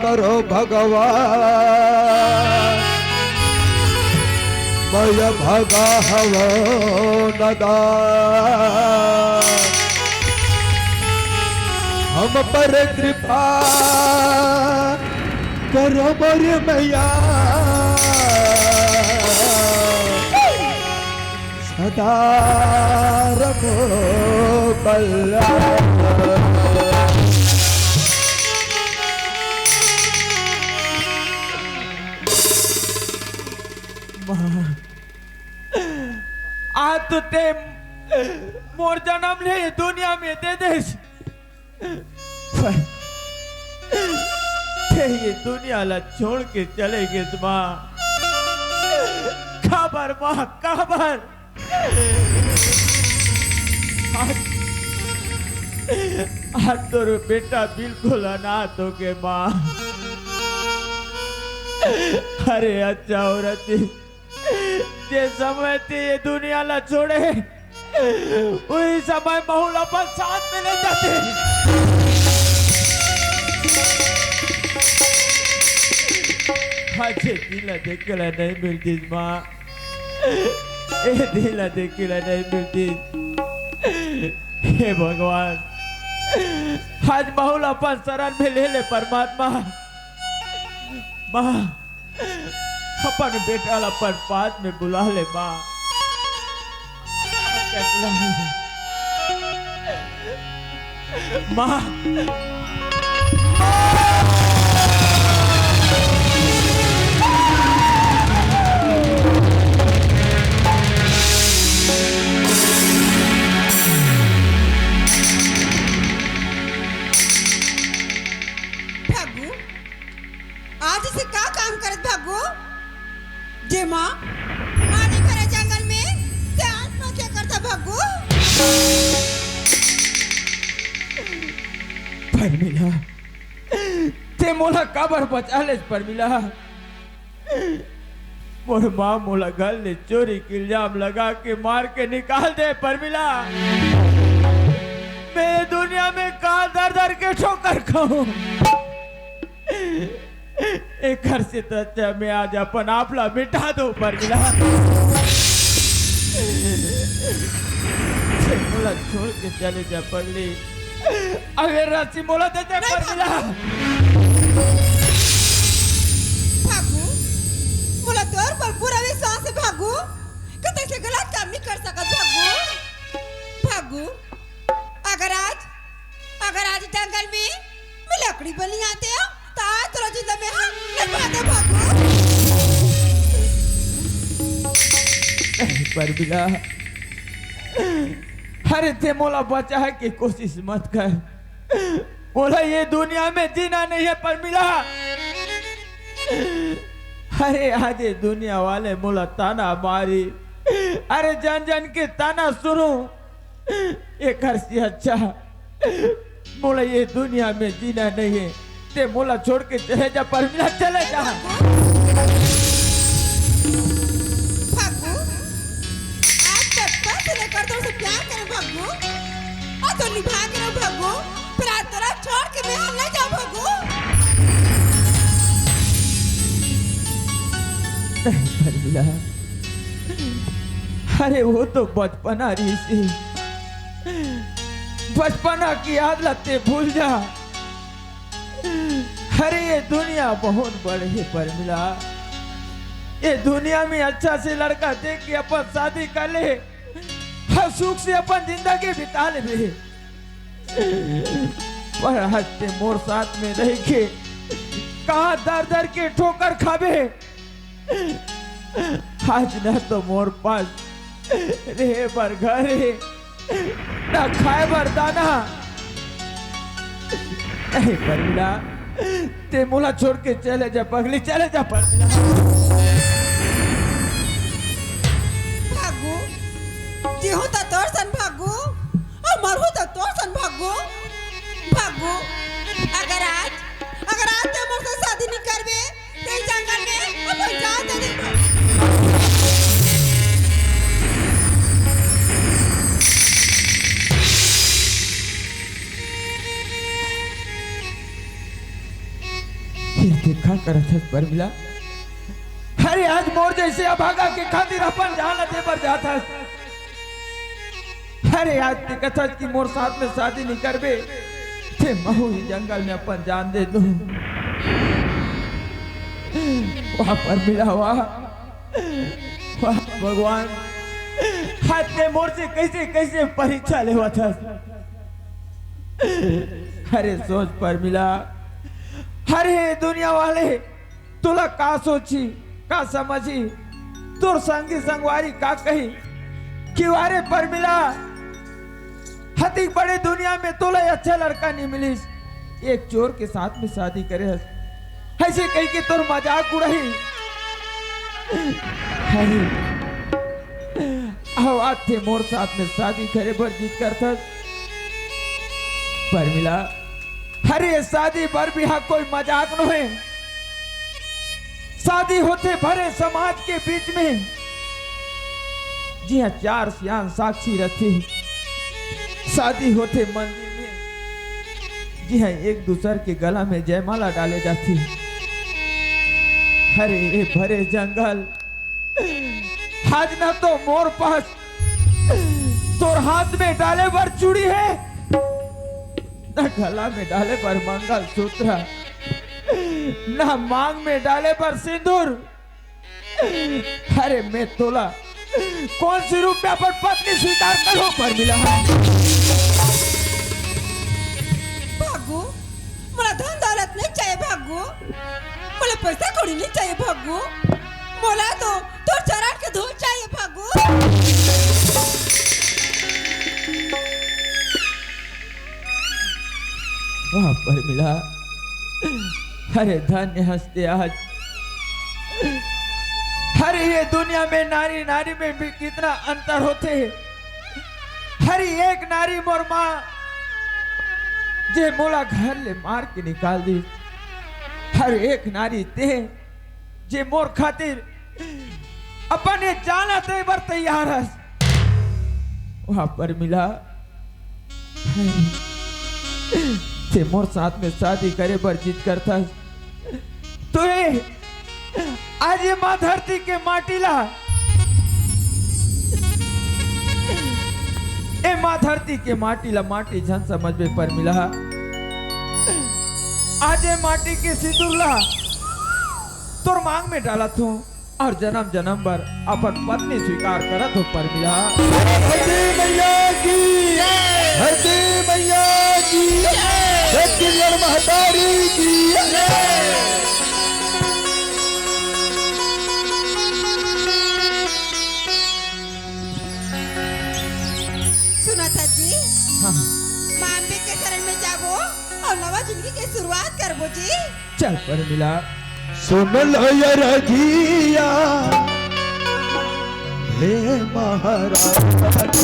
करो भगवान मैं भगा हवो नदा हम पर कृपा करो मोर मैया सदा रखो बल्ला
आज तो ते मोर जन्म ले दुनिया में दे दे ये दुनिया ला छोड़ के चले गए माँ खबर माँ खबर आज तो बेटा बिल्कुल अनाथ हो गए माँ अरे अच्छा औरत जे समय थे ये दुनिया ला छोड़े वही समय बहुल अपन साथ में ले जाते अच्छे दिला देखला नहीं मिलती माँ ए दिला देखला नहीं मिलती हे भगवान आज बहुल अपन शरण में ले ले परमात्मा माँ अपन बेटा अपन पास में बुला ले माँ माँ
आज से का काम करत भागो जे माँ माने करे जंगल में ते आत्महत्या करता भागो
परमिला ते मोला काबर बचा ले परमिला मोर माँ मोला घर ले चोरी के इल्जाम लगा के मार के निकाल दे परमिला। मैं दुनिया में कहा दर दर के ठोकर खाऊं। एक घर से तो अच्छा मैं आज अपन आपला मिटा दो परमिला। मोला छोड़ के चले जा पगली, अगर राशि मोला दे दे परमिला।
भागू मोला तोर पर पूरा विश्वास है भागू कते से गलत काम नहीं कर सकत भागू। भागू अगर आज जंगल में मैं लकड़ी बनी आते हो तो आज तोरा जिंदा में हम लगवा दे भागू।
परमिला अरे ते मोला बचा के कोशिश मत कर, बोला ये दुनिया में जीना नहीं है परमिला। अरे आज ये दुनिया वाले मोला ताना मारी, अरे जन जन के ताना सुनू, एक घर से अच्छा मोला ये दुनिया में जीना नहीं है। ते मोला छोड़ के चले जा परमिला, चले जा।
कर दो से प्यार करे भागू और तो निभा के रहो भागू, फिर आज तेरा छोड़ के मैं ना जा भागू।
परमिला अरे वो तो बचपना ऋषि, बचपना की आदतें भूल जा। अरे ये दुनिया बहुत बड़ी है परमिला, ये दुनिया में अच्छा से लड़का देख के अपन शादी कर ले, हर सुख से अपन जिंदगी बिता ले। पर हंसते मोर साथ में रह के कहा दर दर के ठोकर खाबे। आज न तो मोर पास रहे पर घर है, न खाए पर दाना। नहीं परमिला ते मोला छोड़ के चले जा पगली, चले जा परमिला।
भागू जीहू तो तोर सन भागू और मरहू तो तोर सन भागू। भागू अगर आज ते मोर से शादी नहीं करबे ते जंगल में अपन जान दे दे।
देखा करत है परमिला, अरे आज मोर जैसे अभागा के खातिर अपन जान दे पर जाता है। अरे आज दिक्कत है कि मोर साथ में शादी नहीं करबे थे महू ही जंगल में अपन जान दे दूं। वहां परमिला वाह भगवान, हाथ के मोर से कैसे कैसे परीक्षा लेवा था। अरे सोच परमिला, अरे दुनिया वाले तुला का सोची का समझी, तोर संगी संगवारी का कही कि वारे परमिला हती बड़े दुनिया में तोला अच्छा लड़का नहीं मिलिस, एक चोर के साथ में शादी करे ऐसे कही के तोर मजाक उड़ाई। आवाज थे मोर साथ में शादी करे पर जीत करता परमिला। अरे शादी बर बिहा कोई मजाक न है, शादी होते भरे समाज के बीच में। जी हाँ, चार सियान साक्षी रखी शादी होते मंदिर में। जी हाँ, एक दूसरे के गला में जयमाला डाले जाती। अरे ये भरे जंगल आज ना तो मोर पास तोर हाथ में डाले पर चूड़ी है, न गला में डाले पर मंगल सूत्र, न मांग में डाले पर सिंदूर। अरे मैं तोला कौन सी रूप में अपन पत्नी स्वीकार करो परमिला।
भागू मला धन दौलत नहीं चाहिए भागू, मला पैसा कौड़ी नहीं चाहिए भागू, मला तो चरण के धूल चाहिए भागू।
वाह परमिला, अरे धन्य हंसते आज। अरे ये दुनिया में नारी नारी में भी कितना अंतर होते हैं। हर एक नारी मोर माँ जे मोला घर ले मार के निकाल दी, हर एक नारी ते जे मोर खातिर अपन ये जाना ते बर तैयार है वहां पर मिला ते मोर साथ में शादी करे बर जिद करता तो आज ये माँ धरती के माटी ला ए माँ धरती के माटी ला माटी झन समझ में पर मिला आज ये माटी के सिंदूर ला तोर मांग में डाला थू और जन्म जन्म भर अपन पत्नी स्वीकार करत हो पर मिला
धरती मैया की धरती मैया की छत्तीसगढ़ महतारी की
सुना था जी
हाँ
माँ अम्बे के शरण में जाबो और नवा जिंदगी की शुरुआत करबो जी।
चल पर मिला
सुन लो ये रजिया हे महाराज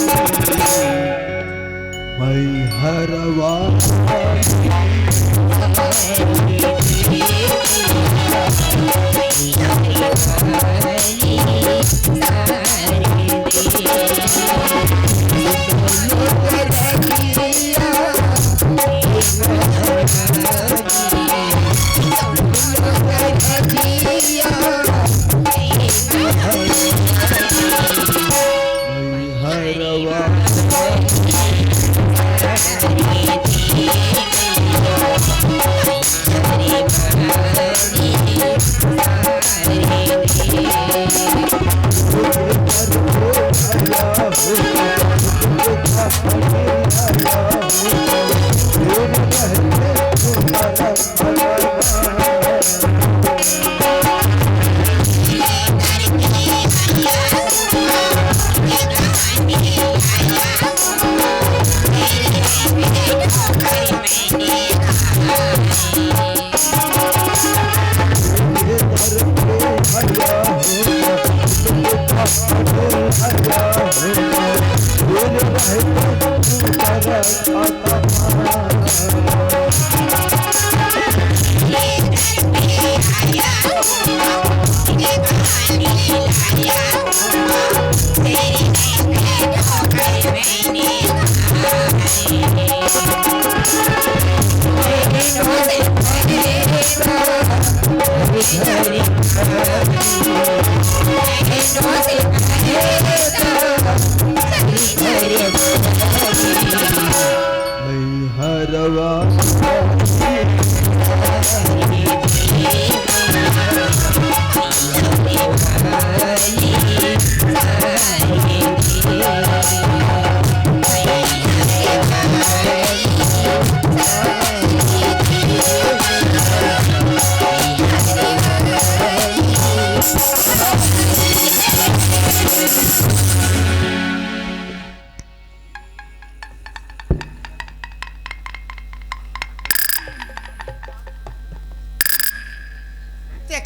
मैं हरवा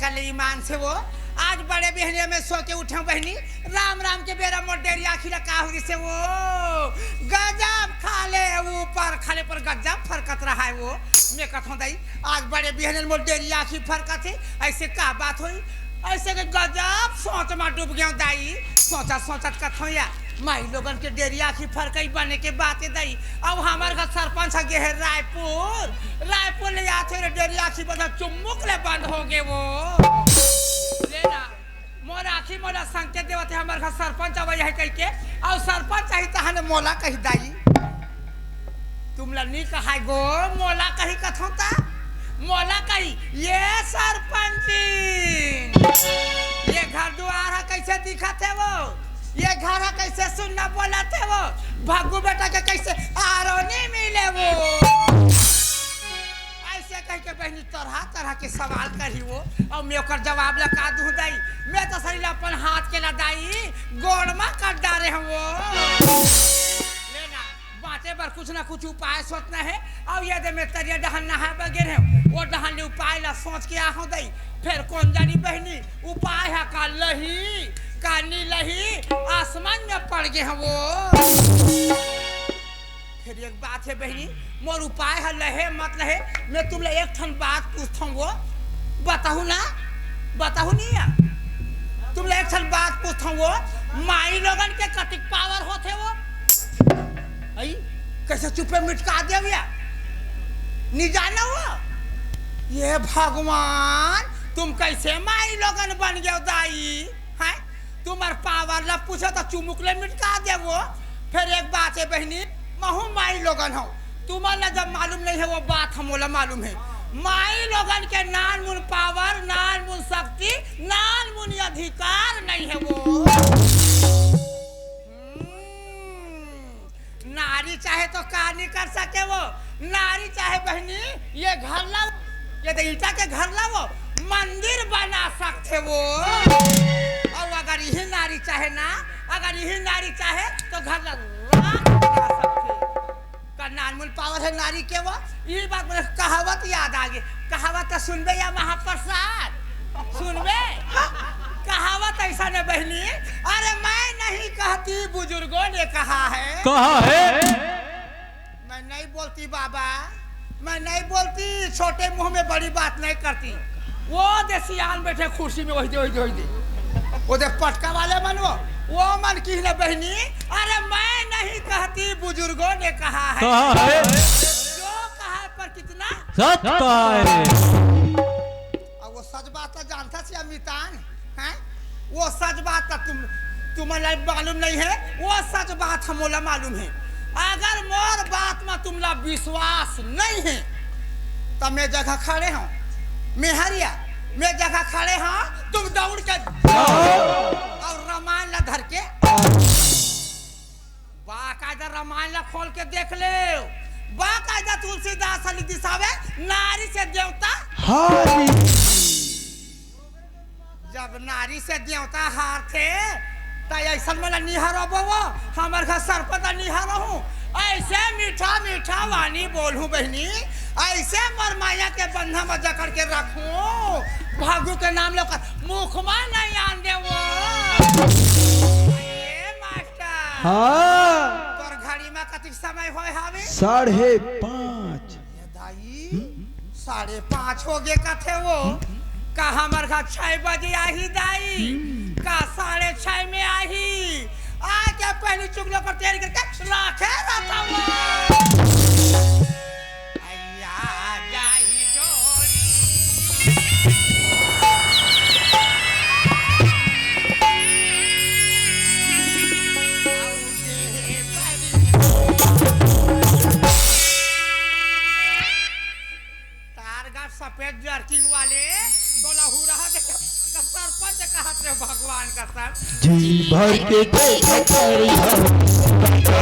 कल ईमान से वो आज बड़े बहनिया में सो के उठा बहनी राम राम के बेरा मोर डेरी आखिर का होगी से वो गजब खाले ऊपर खाले पर गजब फरकत रहा है वो मैं कथों दई आज बड़े बहनिया मोर डेरी आखिर फरकत है ऐसे का बात हुई ऐसे के गजब सोच में डूब गया दाई सोचा सोचत कथों या माई लोगन के डेरी आखिर फरकई बने के बातें दई अब हमार घर सरपंच गे है रायपुर ले आते रे डेरी आखिर बता चुम्मुक ले बंद हो गए वो लेना मोर आखिर मोला संकेत देवते हमार घर सरपंच अब यही कह के और सरपंच ही तहने मोला कही दाई तुम लनी कहा गो मोला कही कथोता मोला कही ये सरपंच ये घर द्वार कैसे दिखत है वो ये घर कैसे सुनना बोला थे वो भागू बेटा के कैसे आरोनी मिले वो ऐसे कह के बहनी तरह तरह के सवाल करी वो और मैं ओकर जवाब लगा दूं दाई मैं तो सही अपन हाथ के लदाई गोड़मा कर डारे हम वो लेना बातें पर कुछ ना कुछ उपाय सोचना है और ये दे में तरिया डहन नहा बगैर है वो डहन उपाय ला सोच के आहो दई फिर कौन जानी बहनी उपाय है का लही कानी लही आसमान में पड़ गए हैं वो फिर एक बात है बहनी मोर उपाय है लहे मत लहे मैं तुमले एक ठन बात पूछता हूँ वो बताहू नहीं तुमले एक ठन बात पूछता वो माई लोगन के कतिक पावर होते वो आई कैसे चुपे मिटका दे भैया नहीं जाना वो ये भगवान तुम कैसे माई लोगन बन गए दाई हैं तुम्हार पावर ला पूछो तो चुमुकले मिटका दे वो फिर एक बात है बहनी महू माई लोगन हो तुम्हारा जब मालूम नहीं है वो बात हमोला मालूम है माई लोगन के नान मुन पावर नान मुन शक्ति नान मुन अधिकार नहीं है वो नारी चाहे तो का नहीं कर सके वो नारी चाहे बहनी ये घर ला ये तो ईटा के घर ला वो मंदिर बना सकते वो और अगर यही नारी चाहे ना अगर यही नारी चाहे तो घर ला राख बना सकते का नानमुल पावर है नारी के वो ये बात मुझे कहावत याद आ गई कहावत तो सुनबे या महाप्रसाद सुनबे कहावत ऐसा न बहनी अरे मैं नहीं कहती बुजुर्गों ने कहा है मैं नहीं बोलती बाबा मैं नहीं बोलती छोटे मुंह में बड़ी बात नहीं करती वो दे सियान बैठे कुर्सी में वही दे वो दे पटका वाले मन वो मन की न बहनी अरे मैं नहीं कहती बुजुर्गों ने कहा है जो कहा पर कितना
सच कहा है
और वो सच बात तो जानता सी अमितान हैं वो सच बात तो तुम्हारा मालूम नहीं है वो सच बात हमोला मालूम है अगर मोर बात में तुमला विश्वास नहीं है तब मैं जगह खड़े हूँ मेहरिया मैं जगह खड़े हाँ तुम दौड़ के और रामायण ला धर के बाकायदा रामायण ला खोल के देख ले बाकायदा तुलसीदास अली दिसावे नारी से देवता जब नारी से देवता हार थे तो ऐसा मला निहार वो हमारे घर सर पर निहार हूँ ऐसे मीठा मीठा वाणी बोलूं बहनी ऐसे मरमाया के बंधा में जकड़ के रखूं भागू के नाम लेकर मुख में नहीं आन दे वो ये मास्टर तोर घड़ी में कति समय होए हावे
5:30
दाई 5:30 हो गए कथे वो का हमार घर 6 बजे आही दाई का 6:30 में आही आके पहली चुगलो पर तैयारी करके राखे रहता वो अय्या जाही जोड़ी तारगा सफेद जर्किंग वाले तो लहू रहा देखे सरपंच कहत रे भगवान का सर
जी भर के देखा करिया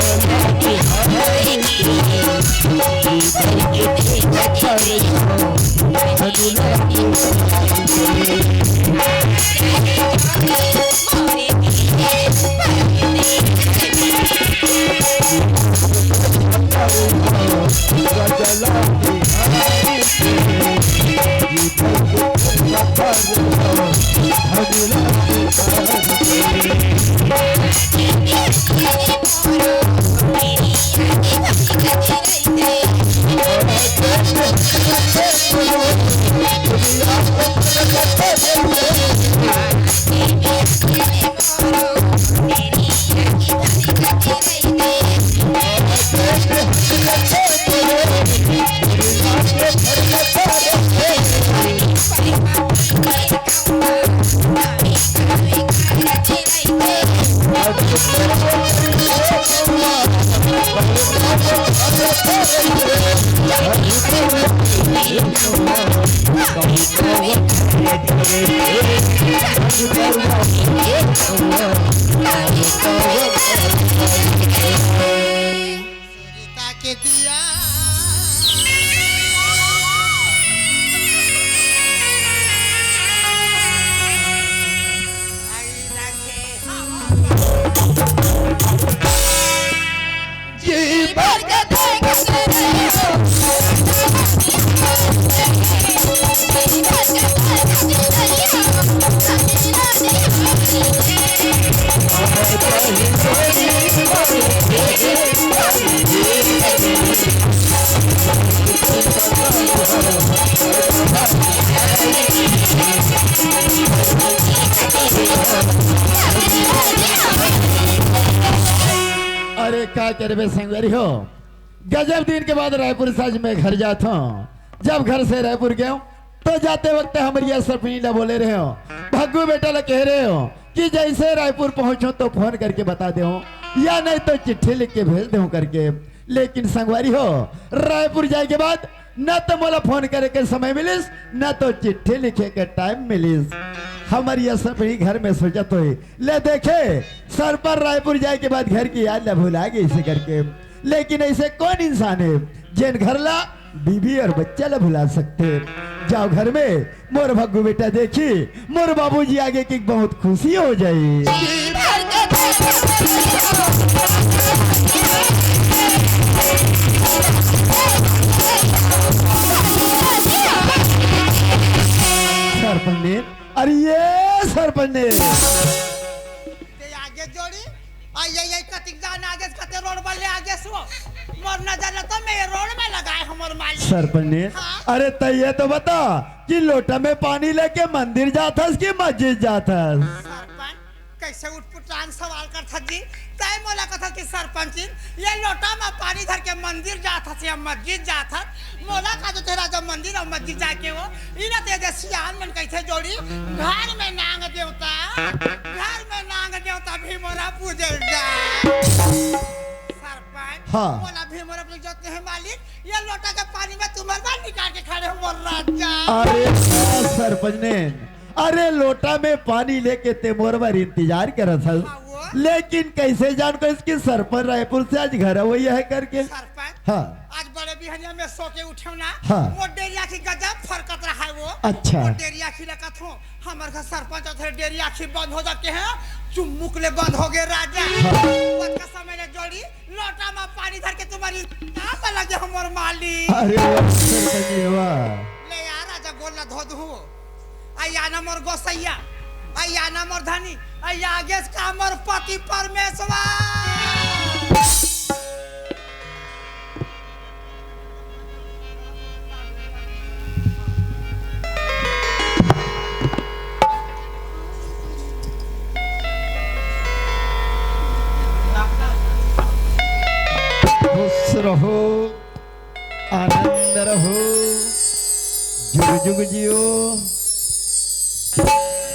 सुनीता के दिया
जी का करबे संगवारी हो। गजब दिन के बाद रायपुर से आज मैं घर जाता हूँ। जब घर से रायपुर गया तो जाते वक्त हमारी यह सरपंच बोले रहे हो, भग्गू बेटा ला कह रहे हो कि जैसे रायपुर पहुंचो तो फोन करके बता दे या नहीं तो चिट्ठी लिख के भेज दे करके। लेकिन संगवारी हो रायपुर जाए के बाद न तो मोला फोन करे के समय मिलिस न तो चिट्ठी लिखे के टाइम मिलिस। हमारी यह सरपंच घर में सोचत हो ले देखे सर पर रायपुर जाए के बाद घर की याद ला भुला गई इसे करके। लेकिन ऐसे कौन इंसान है जिन घर ला बीबी और बच्चा ला भुला सकते। जाओ घर में मोर भग्गू बेटा देखी मोर बाबूजी आगे की बहुत खुशी हो जाए। सरपंच ने अरे ये सरपंच ने
ते आगे जोड़ी आई कतिक जान आगे कते रोड पर ले आगे सो मोर न जाने तो मैं रोड में लगाए हमर मालिक।
सरपंच ने
हाँ?
अरे तय तो बता कि लोटा में पानी लेके मंदिर जाथस कि मस्जिद जाथस।
सरपंच कैसे उठपुटांग सवाल कर था जी तय मोला कथा कि सरपंच ये लोटा में पानी धर के मंदिर जात हस या मस्जिद जात हस मोला का तो तेरा जो मंदिर और मस्जिद जाके हो इना ते जे सियान मन कैसे जोड़ी घर में नांग देवता भी मोला पूजल जा। सरपंच
हाँ।
मोला भी मोला पूजल जाते हैं मालिक ये लोटा के पानी में तुम बाल निकाल के खड़े हो मोर राजा।
अरे सरपंच ने अरे लोटा में पानी लेके ते मोर बार इंतजार करत हस।
हाँ, वो?
लेकिन कैसे जान को इसकी सरपंच रायपुर से आज घर वही है करके।
सरपंच
हाँ
आज बड़े बिहनिया में सो के उठे ना
हाँ।
वो डेरिया की गजब फरकत रहा है वो।
अच्छा।
वो डेरिया की रखत हो हमार घर सरपंच थे डेरिया की बंद हो जाते हैं चुम्मुक ले बंद हो गए राजा। वक्त का समय ने जोड़ी लोटा में पानी धर के तुम्हारी नाम पे लगे हमर माली।
अरे वाह, सरपंच जी, वाह।
ले यार राजा गोला धो दू आया ना मोर गोसैया आया ना मोर धनी आया आगे का मोर पति परमेश्वर।
खुश रहो आनंद रहो जुग जुग जियो।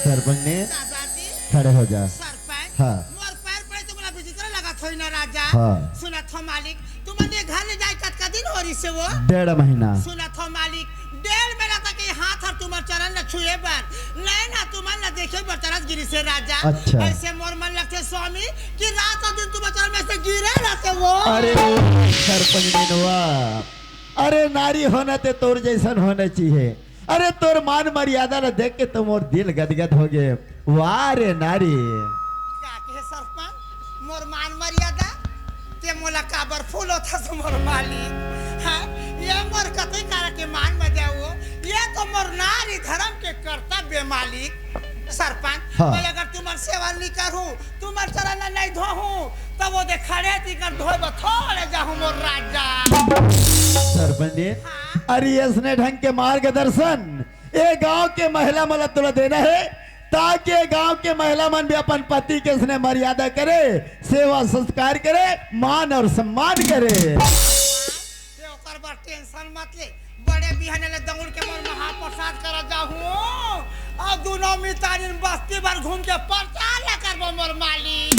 सरपंच ने
दादाजी
खड़े हो जा।
सरपंच
हाँ।
मोर पैर पड़े तुमला विचित्र लगा थोई ना राजा।
हाँ।
सुना थो मालिक तुमने घर ले जाए कतका दिन हो रही से वो
1.5 महीना।
सुना थो मालिक 1.5 महीना तक ये हाथ और तुम्हार चरण न छुए बर नहीं ना तुम्हार न देखे बर तरस गिरी से राजा।
अच्छा।
ऐसे मोर मन लगते स्वामी कि रात और दिन तुम्हार चरण में से गिरे रहते वो।
अरे सरपंच ने वाह। अरे नारी होना ते तोर जैसन होना चाहिए। अरे तोर मान मर्यादा न देख के तो मोर दिल गदगद हो गए। वाह रे नारी।
क्या कहे सरपंच मोर मान मर्यादा ते मोला काबर फूल होता सो मोर मालिक। हाँ ये मोर कतई कारा के मान में जाओ ये तो मोर नारी धर्म के कर्तव्य मालिक। सरपंच
हाँ।
मैं अगर तुम्हार सेवा नहीं करूं तुम्हार चरण नहीं धोऊं तब वो दे खड़े थी कर धोए बथोड़े जाऊं मोर राजा।
सरपंच जी अरे इसने ढंग के मार्गदर्शन ये गांव के महिला मला तुला देना है ताकि गांव के महिला मन भी अपन पति के स्नेह मर्यादा करे सेवा संस्कार करे मान और सम्मान करे।
ये ओकर बार टेंशन मत ले बड़े बिहाने ले दौड़ के मोर महाप्रसाद करा जाऊं और दोनों मितारिन बस्ती भर घूम के प्रचार ले करबो मोर मालिक।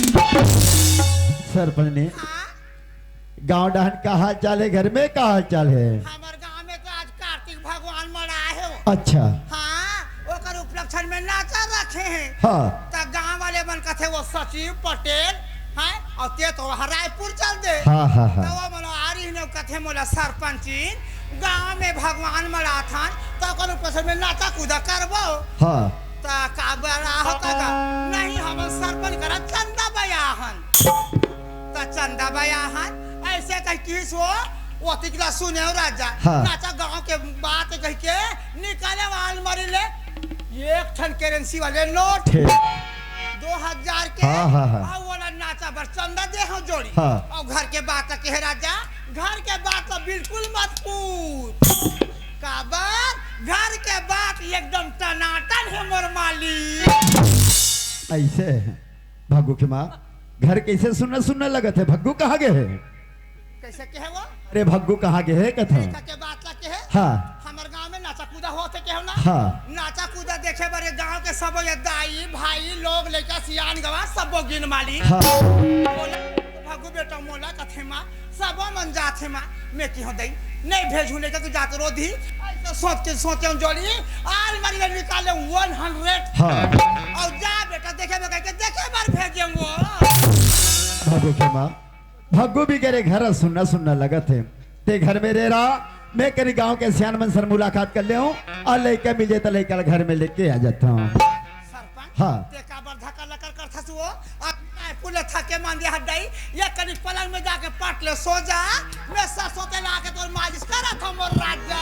सरपंच ने
हाँ
गांव डहन का हाल चाल है घर में का हाल चाल है।
हमार गांव में तो आज कार्तिक भगवान मरा है वो।
अच्छा
हाँ ओकर उपलक्षण में नाचा रखे हैं।
हाँ
तो गांव वाले मन कथे वो सचिव पटेल हैं और ते तो रायपुर चल दे।
हाँ हाँ
तो
हाँ
वो मनो आरी ने कथे मोला सरपंची गांव में भगवान मरा था तो ओकर उपलक्षण में नाचा कूदा करबो।
हाँ
तो का बड़ा होता का नहीं हम सरपंच करा चंदा बयाहन तो चंदा बयाहन ऐसे कह किस वो तिकला सुने हो राजा।
हाँ।
नाचा गांव के बात कह के निकाले वाल मरी ले एक ठन करेंसी वाले नोट
ठीक
2000 के
हाँ, हाँ, हाँ।
और वाला नाचा बर चंदा दे हो जोड़ी।
हाँ।
और घर के बात कहे राजा घर के बात तो बिल्कुल मत पूछ काबर घर के बात एकदम टनाटन है मोर मालिक।
ऐसे भागो की माँ घर कैसे सुनना सुनना लगत है भग्गू कहाँ गए है?
कैसे के है वो
अरे भग्गू कहाँ गए है कथा?
के बात ला के है
हाँ
हमार गांव में नाचा कूदा होते के हो ना
हाँ
नाचा कूदा देखे बारे गांव के सब ये दाई भाई लोग लेकर सियान गवा सब गिन माली
हाँ
बोला भागू बेटा मोला कथे मां सब मन जाथे मां मैं की हो दई नहीं भेजू लेकर तू जात रोधी ऐसे सोच के जोड़ी आल मारी में निकाले 100
हाँ
और जा बेटा देखे के देखे बार भेजे वो
भग्गू के माँ भग्गू भी करे घर सुनना सुनना लगा थे ते घर में रह रहा मैं करी गांव के सियान मन सर मुलाकात कर ले हूँ और लेके मिल जाता लेकर घर में लेके आ जाता हूँ।
सरपंच
हाँ
देखा बार धक्का लकर कर थसु वो अब पुले थके मान दिया हटाई ये करी पलंग में जाके पट ले सो जा मैं सरसों ला के तोर मालिश करा था मोर राजा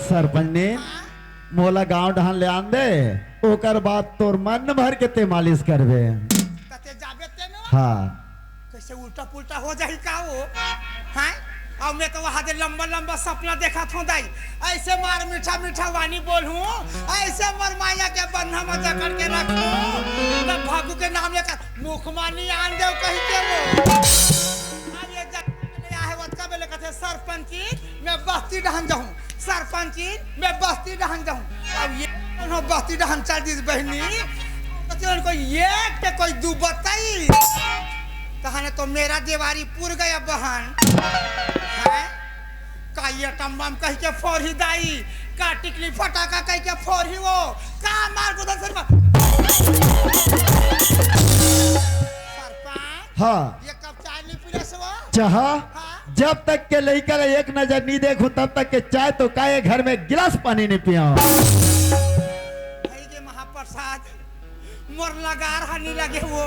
सरपंच ने मोला गांव ढान ले आन दे ओकर बाद तोर मन भर के ते मालिश करबे
तते जाबे ते में
हाँ
कैसे उल्टा पुल्टा हो जाही का वो हैं और मैं तो वहां दे लंबा लंबा सपना देखा था दाई ऐसे मार मीठा मीठा वाणी बोलूं ऐसे मर माया के बन्हा मजा करके रखो ना भागू के नाम लेकर मुखमानी आन दे कहीं के वो अब ये जग ले आए वत का बेले कहते सरपंची मैं बस्ती ढहन जाऊं सरपंची मैं बस्ती ढहन जाऊं अब ये दोनों बस्ती ढहन चल दी बहनी तो उनको ये के कोई दू बताई कहाने तो मेरा देवारी पुर गया बहन है का ये टम्बम कह के फोड़ी दाई का टिकली फटाका कह के फोड़ी वो का मार को दसर सरपंच
हाँ
ये कब चाय नहीं पीले से वो
चाहा
हाँ?
जब तक के लड़का एक नजर नहीं देखूं तब तक के चाय तो काये घर में गिलास पानी नहीं पिया
भाई के महाप्रसाद मोर लगार हनी लगे वो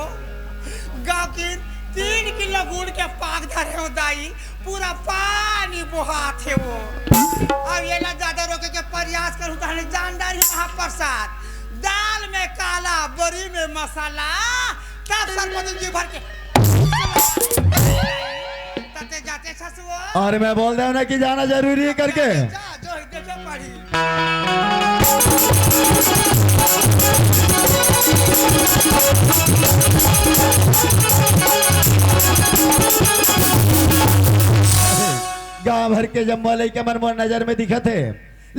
गांव की 3 किलो गुड़ के पाक धरे हो दाई पूरा पानी बहा थे वो अब ये ना ज्यादा रोके के प्रयास करूं तो हने जानदार ही महाप्रसाद दाल में काला बड़ी में मसाला तब सरपंच जी भर के तते जाते छसुआ
और मैं बोल रहा हूं ना कि जाना जरूरी है करके
जा जो देखे पड़ी
गांव भर के जब मोले के मन मोर नजर में दिखे थे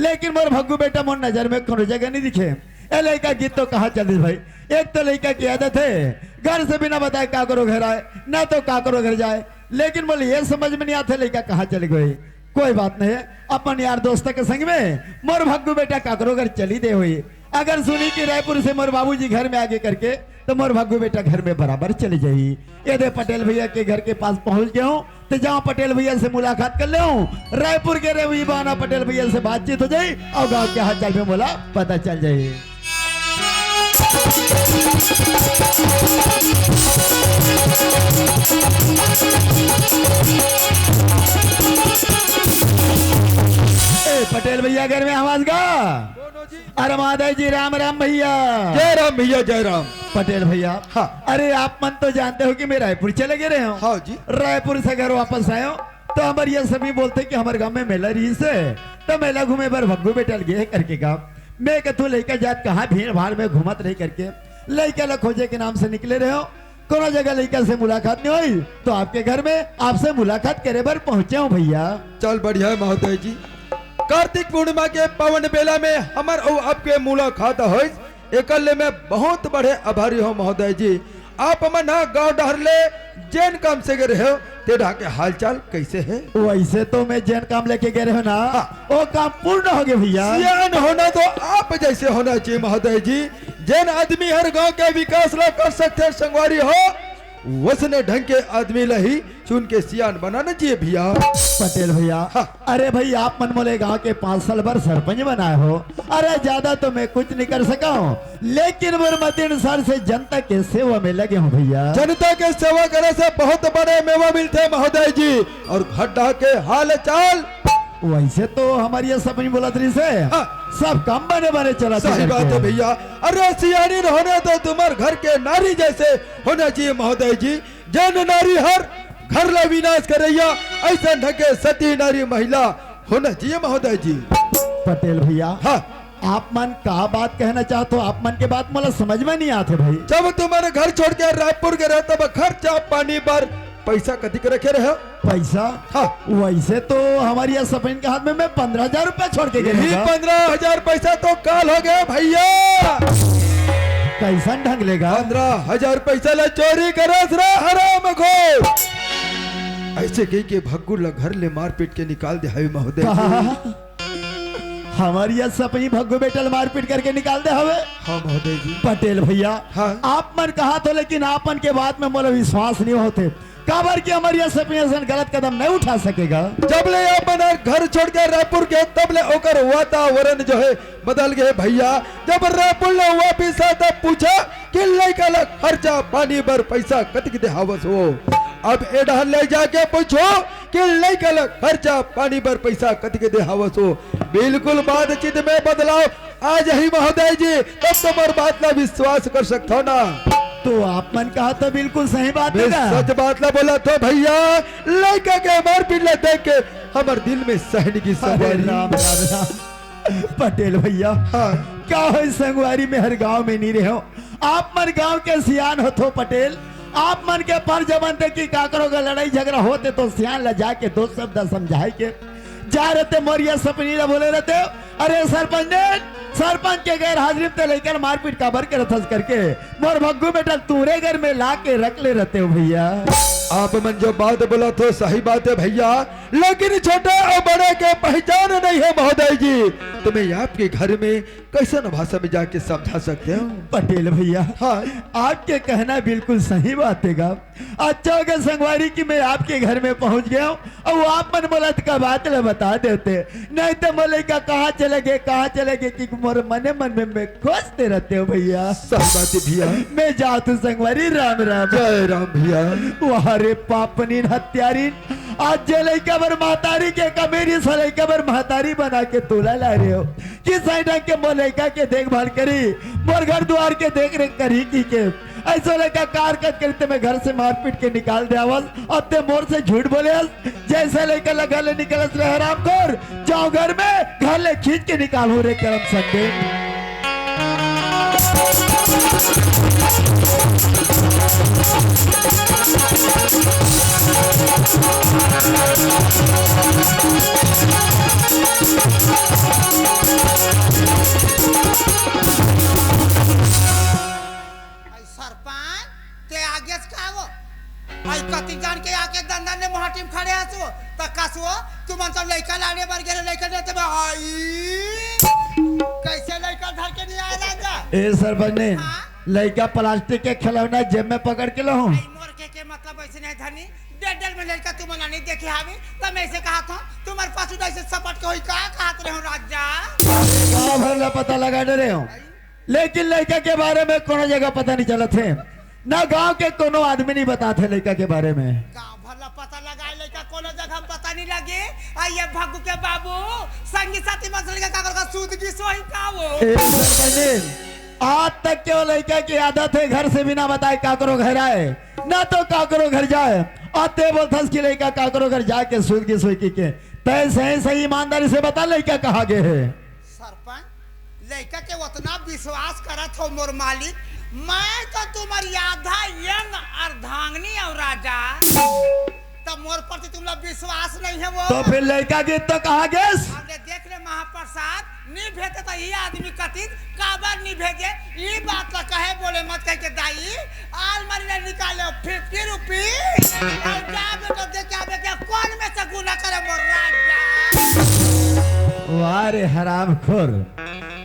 लेकिन मोर भग्गू बेटा मोर नजर में कोनो जगह नहीं दिखे ए लड़का गीत तो कहाँ चल भाई एक तो लड़का की आदत है घर से बिना बताए का करो घर आए ना तो का करो घर जाए लेकिन बोले ये समझ में नहीं आते लड़का कहाँ चली गई कोई बात नहीं अपन यार दोस्तों के संग में मोर भग्गू बेटा का करो घर चली दे हुई अगर सुनी कि रायपुर से मोर बाबूजी घर में आगे करके तो मोर भग्गू बेटा घर में बराबर चली जाई ये दे पटेल भैया के घर के पास पहुंच गया हूँ तो जहाँ पटेल भैया से मुलाकात कर ले हूँ रायपुर के रे बाना पटेल भैया से बातचीत हो जाए और गाँव के हाल चाल में बोला पता चल जाए पटेल भैया घर में आवाज गा अरे माधव जी राम राम भैया
जय राम भैया जय राम।
पटेल भैया
हाँ।
अरे आप मन तो जानते हो कि मैं रायपुर चले गए रहे हो
हाँ जी।
रायपुर से घर वापस आए हो तो हमारे ये सभी बोलते कि हमारे गांव में मेला रही से तो मेला घूमे पर भग्गू बेटल गए करके गाँव मैं कहूँ लेकर जात कहाँ भीड़ भाड़ में घूमत रही करके लड़का ला खोजे के नाम से निकले रहे हो कोनो जगह लड़का से मुलाकात नहीं हुई तो आपके घर में आपसे मुलाकात करे पर पहुंचे हूँ भैया
चल बढ़िया है महोदय जी। कार्तिक पूर्णिमा के पावन बेला में हमार और आपके मुलाकात हो एकल में बहुत बड़े आभारी हो महोदय जी। आप हमार ना गाँव डहरले जैन काम से गए हो तेरा के हाल चाल कैसे है?
वैसे तो मैं जैन काम लेके गए रहे हो ना वो काम पूर्ण हो गया भैया।
सियान होना तो आप जैसे होना चाहिए महोदय जी। जैन आदमी हर गांव के विकास ला कर सकते संगवारी हो वसने ढंग के आदमी लही चुन के सियान बनाना चाहिए भैया।
पटेल भैया अरे भाई आप मनमोले गांव के 5 साल भर सरपंच बनाए हो अरे ज्यादा तो मैं कुछ नहीं कर सका हूँ लेकिन मतीन साल से जनता के सेवा में लगे हूँ भैया।
जनता के सेवा करने से बहुत बड़े मेवा मिलते हैं महोदय जी। और खड्डा के हाल चाल
वैसे तो हमारी ये सब बोला तरी से सब काम बने बने चला
सही बात है भैया। अरे सियानी होने तो तुम्हारे घर के नारी जैसे होना चाहिए महोदय जी। जन नारी हर घर ला विनाश करैया ऐसा ढके सती नारी महिला होना चाहिए महोदय जी।
पटेल भैया
हाँ
आप मन का बात कहना चाहते हो? आप मन के बात मला समझ में नहीं आते भाई।
जब तुम्हारे घर छोड़ के रायपुर के रहता तब खर्चा पानी पर पैसा कति के रखे रहे?
पैसा?
हाँ।
वैसे तो हमारी यहाँ सफेद के हाथ में मैं 15,000 रुपया छोड़ के
यही
गया।
15,000 पैसा तो काल हो गया भैया।
कैसा ढंग लेगा?
15,000 पैसा ले चोरी करस रे हराम खोर। ऐसे कही के भग्गू ला घर ले मार पीट के निकाल दे है महोदय जी।
हमारी यहाँ सपनी भग्गू बेटल मारपीट करके निकाल दे हवे।
हाँ महोदय जी।
पटेल भैया,
हाँ।
आप मन कहा तो, लेकिन आपन के बात में मोला विश्वास नहीं होते। काबर की हमारी यहाँ सपनी ऐसा गलत कदम नहीं उठा सकेगा।
जब ले अपन घर छोड़ के रायपुर के तब ले ओकर वातावरण जो है बदल गए भैया। जब रायपुर ले वापिस आता पूछा कि लड़का ला खर्चा पानी पर पैसा कति दे हावस हो। अब एडा ले जाके पूछो कि लड़का ला खर्चा पानी पर पैसा कति दे हावस हो। बिल्कुल बातचीत में बदलाव आज ही महोदय जी, तब तुम्हार बात ला विश्वास कर सकता हो ना।
तो आप मन कहा तो बिल्कुल सही बात है।
सच बात ला बोला तो भैया, लड़का के मार पीट ले देख के हमारे दिल में सहन की सवारी।
राम राम राम। पटेल भैया,
हाँ।
क्या हो संगवारी में हर गांव में नहीं रहे हो? आप मन गांव के सियान हो तो पटेल, आप मन के पर जमन थे कि काकरों का लड़ाई झगड़ा होते तो सियान ला जाके दो शब्द समझाए के जा रहते मोरिया सपनी ला बोले रहते। अरे सरपंच ने सरपंच के गैर हाजिरी पे लेकर मारपीट का भर के रथस करके मोर भग्गू बेटा तूरे घर में ला के रख ले रहते हो भैया।
आप मन जो बात बोला तो सही बात है भैया, लेकिन छोटे और बड़े के पहचान नहीं है महोदय जी। तुम्हें आपके घर में कैसे भाषा में जाके समझा सकते हो?
पटेल भैया,
हाँ।
आपके कहना बिल्कुल सही बात है। अच्छा होगा संगवारी की मैं आपके घर में पहुंच गया हूँ और वो आप मन मुलत का बात ले बता देते, नहीं तो बोले का कहाँ चले गए कि मोर मने मन में खोजते रहते हो भैया।
सही बात है भैया।
मैं जात हूँ संगवारी। राम राम।
जय राम भैया।
वारे पापनीन हत्यारीन, आज जले कबर महतारी के कमेरी सले कबर महतारी बना के तोला ला रहे हो कि साइडा के मोलेका के देखभाल करी, मोर घर द्वार के देख रेख करी की के ऐसा लेका कार कट करते मैं घर से मारपीट के निकाल दे आवस और ते मोर से झूठ बोले जैसे लेकर लगा ले निकलस रहे हराम खोर। जाओ घर में घर ले खींच के निकालो रे करम संडे।
सरपंच ते आगे का वो आई कति जान के आके दंदन ने मोहटीम खड़े हसो त कसो तू मन सब लइका लाने बर गेले लइका ने तब आई कैसे लइका धर के नहीं आया जा।
ए सरपंच ने लइका प्लास्टिक के खिलौना जेब में पकड़ के लो।
आई मोर के मतलब ऐसे नहीं धनी डेडल में लड़का तुम नहीं देखे हावी तब मैं ऐसे कहा था तुम्हारे पास ऐसे सपट के होई का कहत रहे हो राजा।
गाँव भर ला पता लगा दे रहे हो, लेकिन लड़का के बारे में कोनो जगह पता नहीं चला थे ना। गांव के कोनो आदमी नहीं बताते लड़का के बारे में।
गांव भर ला पता लगा लड़का कोनो जगह पता नहीं लगे। आइए भग्गू के बाबू संगी साथी मसले का काकर का सूद की सोई का वो।
ए सरपंच ने, आज तक क्यों लड़का की आदत है घर से बिना बताए काकरो घर आए ना तो काकरो घर जाए आते बोलथस की लड़का काकरो घर जाके सूद की सोई की के तय सही ईमानदारी से बता लड़का कहाँ गए है।
सरपंच लड़का के उतना विश्वास करत हो मोर मालिक, मैं तो तुम्हारी आधा यंग अर्धांगनी और राजा तब मोर प्रति तुम लोग विश्वास नहीं है वो।
तो फिर लड़का के तो कहाँ गए?
हमने देख ले महाप्रसाद नहीं भेजे तो ये आदमी कथित काबर नहीं भेजे ये बात ला कहे बोले मत कह के दाई आलमारी ने निकाले 50 रुपीस और जा बेटा देख के आवे क्या कौन में से गुना करे मोर राजा।
वाह रे हराम खोर।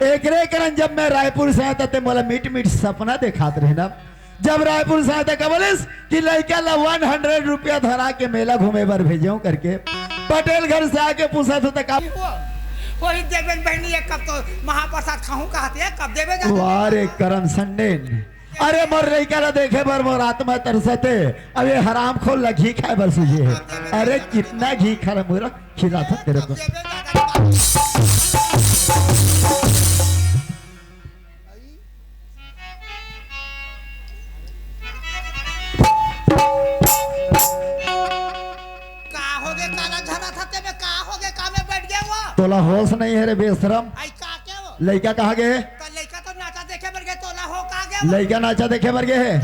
एक रे करन जब मैं रायपुर से आता ते मोला मीट मीट सपना दिखात रहे ना। जब रायपुर से आता कबलिस कि लड़का ला 100 रुपया धरा के मेला घूमे बर भेजो करके पटेल घर से आके पूछा था
वही देवेन बहनी है कब तो महाप्रसाद खाऊं कहते हैं कब देवे जाते।
वाह रे करम संडेन। अरे मोर लड़का ला देखे बर मोर आत्मा तरसते अब ये हराम खोल ला घी खाए बर सुझे है। अरे कितना घी खा रहा मोरा खिला था तेरे को। तोला होश नहीं है रे बेशरम। लड़का कहाँ गए है?
तो लड़का तो नाचा देखे बर गए तोला हो का गया
लड़का नाचा देखे बर गए है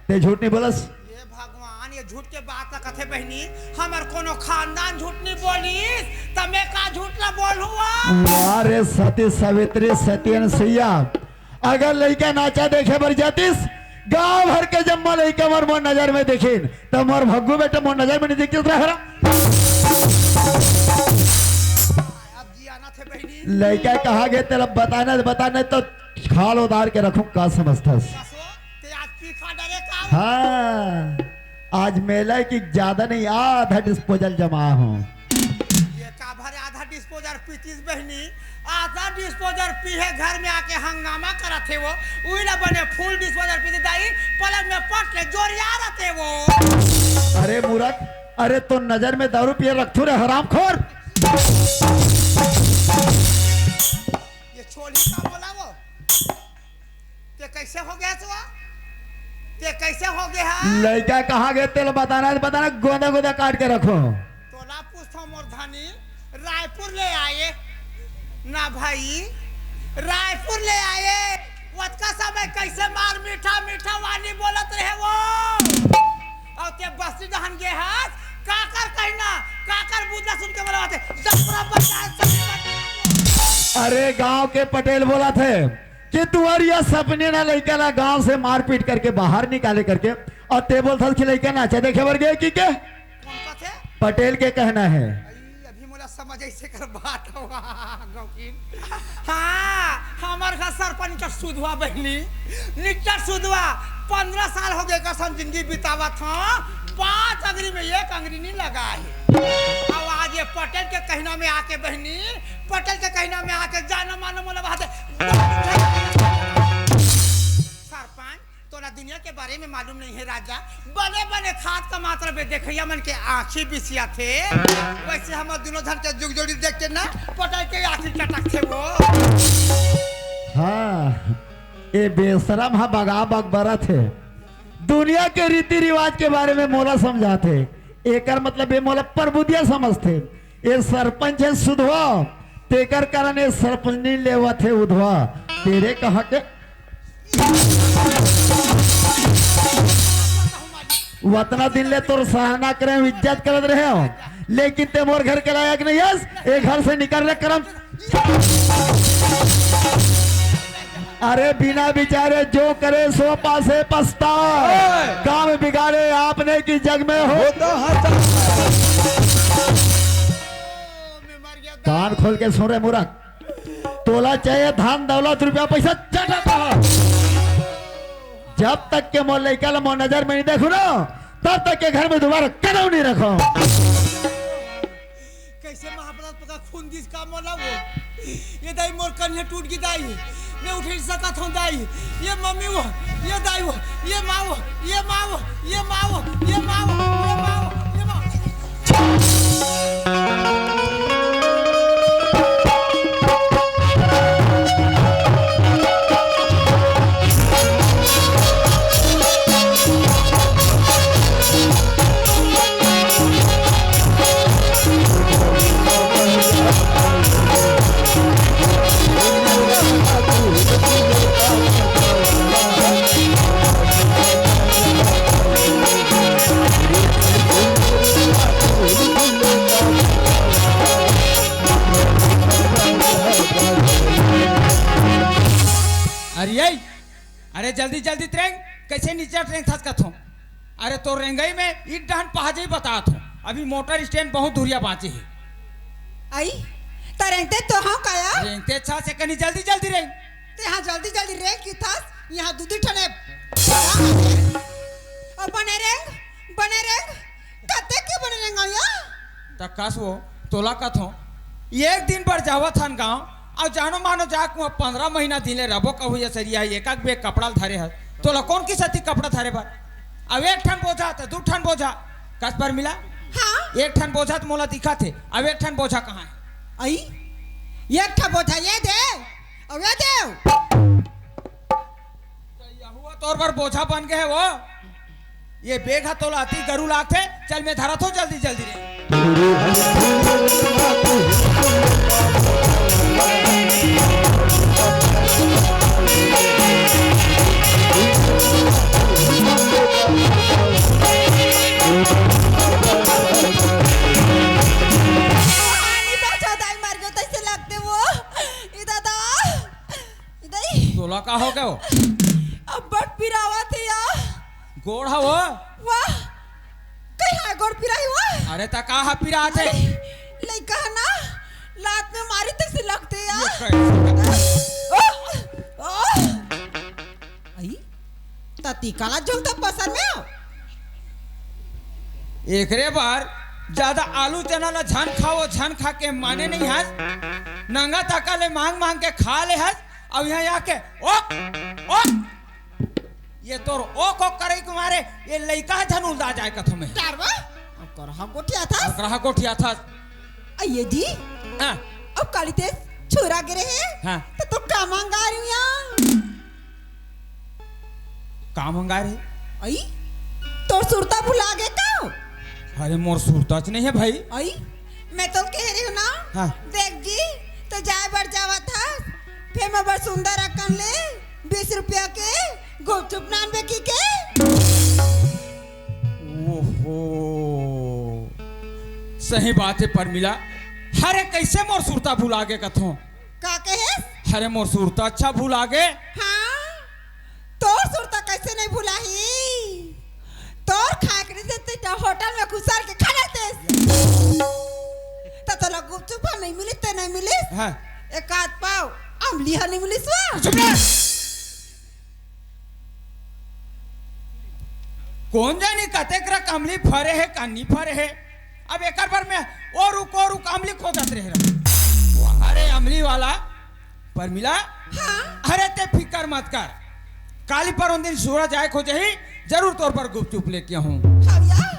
ते झूठ नहीं बोलस
ये भगवान ये झूठ के बात ना कथे बहनी हमर कोनो खानदान झूठ नहीं बोलिस तमे का झूठ ना बोल हुआ
अरे सती सावित्री सत्यन सैया अगर लड़का नाचा देखे बर जातिस गांव भर के जम्मा लड़का मोर नजर में देखिन तो मोर भग्गू बेटा मोर नजर में नहीं देखिस रहा
अब जी आना थे बहनी
लड़का कहा गए तेरा बताने तो खाल उतार के रखूं का समझतस
कसो ते आज पीखा डरे का
हाँ आज मेला की ज्यादा नहीं आधा डिस्पोजल जमा हूँ
ये का भरे आधा डिस्पोजर पीतीस बहनी आधा डिस्पोजर पीहे घर में आके हंगामा करा थे वो उइला बने फुल डिस्पोजर पीती दाई पलंग में पट के जोरिया रहते वो
अरे मूर्ख अरे तो नजर में दारू पिए रखतू रे हरामखोर
ये छोली का बोला वो ते कैसे हो गया तो ते कैसे हो गया
लड़का कहाँ गए तेल बताना गोदा गोदा काट के रखो
तोला पूछो मोर धनी रायपुर ले आए ना भाई रायपुर ले आए वतका समय कैसे मार मीठा मीठा वानी बोलत रहे वो और ते बस्ती दहन गे हाथ काकर कहना काकर बुदला सुन के बोला दसरा बच्चा
अरे गांव के पटेल बोला थे कि तुम्हारी सपने ना लड़का ना गांव से मारपीट करके बाहर निकाले करके और ते बोलता कि लड़का नाचा देखे बर गए कि क्या
कौन का थे
पटेल के कहना है
अभी मोला समझ ऐसे कर बात हुआ गौकीन हाँ हमार घर सरपंच सुधवा बहनी निच्चर सुधवा 15 साल हो गए कसम जिंदगी बितावा था 5 अंगरी में 1 अंगरी नहीं लगा है अब आज ये पटेल के कहना में आके बहनी पटेल के कहना में आके जाना मानो मोला बात सरपंच तोला दुनिया के बारे में मालूम नहीं है राजा बने बने खाद का मात्रा में देखिया मन के आँखी बिसिया थे वैसे हम दोनों धन के जुग जोड़ी देखते ना पटेल के आँखी चटक थे वो
हाँ ये बेशरम हा बगा बकबरा थे दुनिया के रीति रिवाज के बारे में मोला समझाते एकर मतलब ये मोला प्रबुद्धिया समझते ये सरपंच है सुधवा तेकर कारण ये सरपंच नहीं लेवा थे उधवा तेरे कहा के वतना दिन ले तोर सराहना करे इज्जत करत रहे हो लेकिन ते मोर घर के लायक नहीं यस एक घर से निकल रहे करम अरे बिना विचारे जो करे सो पासे पछता काम बिगाड़े आपने की जग में हो
होता है
कान खोल के सुन रहे मूर्ख तोला चाहिए धान दौलत रुपया पैसा चटा कहा जब तक के मोर लड़का मोर नजर में नहीं देखू ना तब तक के घर में दोबारा कदम नहीं रखो
कैसे महाप्रसाद पका खून दिस का मोला वो ये दाई मोर कन्या टूट गई दाई मैं उठ नहीं सका था दाई ये मम्मी वो ये दाई वो ये माँ वो ये माँ वो ये माँ वो ये माँ वो ये माँ वो ये माँ
अरे जल्दी जल्दी ट्रेन कैसे नीचे ट्रेन थस कथो अरे तो रेंगई में ईट डहन पहाजे बता थो अभी मोटर स्टैंड बहुत दूरिया बाँचे है
आई तरंगते तो हाँ काया
रेंगते अच्छा से कनी जल्दी जल्दी रेंग
ते यहाँ जल्दी जल्दी रेंग की था यहाँ दूधी ठने और बने रेंग कते के बने रेंग आया
तकास वो तोला कथो एक दिन पर जावा थान गाँव और जानो मानो जाक 15 महीना दिले रबो कहू ये सरिया एक एक बेग कपड़ा धरे है तोला कौन की सती कपड़ा धरे पर अब एक ठन बोझा तो 2 ठन बोझा कस पर मिला
हाँ
एक ठन बोझा तो मोला दिखा थे अब एक ठन बोझा कहाँ है
आई एक ठा बोझा ये दे और ये दे
हुआ तौर पर बोझा बन गए वो ये बेग है तोला अति गरु लाते चल मैं धरा थो जल्दी जल्दी रे गोड़ हो
वाह कहीं गोड़ पिराई हुआ
अरे ता कहा पिरात है
लइका है ना लात में मारी तक से लगते यार आई तती काला झुलता पसंद में हो
एकरे बार ज्यादा आलू चना ला झन खाओ झन खा के माने नहीं हस नंगा तका ले मांग मांग के खा ले हस अब यहाँ आके ओक ओक ये तोर ओक ओक करे तुम्हारे ये लइका झन उलदा जाए कथो में
कारवा अब कर हम गोटिया था
ग्रह कोठिया था
आइए जी
हाँ
अब काली तेज छोरा गिरे है
हाँ
तो क्या मांगा रही हूँ यहाँ
काम मंगा रहे
आई तो सुरता भुला गए का
अरे मोर सूरताच नहीं है भाई
आई मैं तो कह रही हूँ ना
हाँ।
देख जी तो जाए बढ़ जावा था फिर मैं बड़ सुंदर रकम ले 20 रुपया के गुपचुप नान बेकी के
ओहो सही बात है परमिला हरे कैसे मोर सूरता भुला गे कथो
का कहे
हरे मोर सूरता अच्छा भुला गे
हाँ तोर सुरता कैसे नहीं भुलाही तोर खाए के देते तो होटल में घुसार के खा लेते तो लोग गुपचुप नहीं मिली ते नहीं मिली
हाँ
एक आध पाव अमली नहीं मिली स्वा
चुप रह कौन जानी कतेक रा कमली फरे है कानी फरे है अब एक बार में और अमली खो जाते रहे अरे अमली वाला परमिला
हाँ
अरे ते फिकर मत कर काली पर उन दिन सूरज आए खोजे ही जरूर तौर पर गुपचुप लेके हूँ
हविया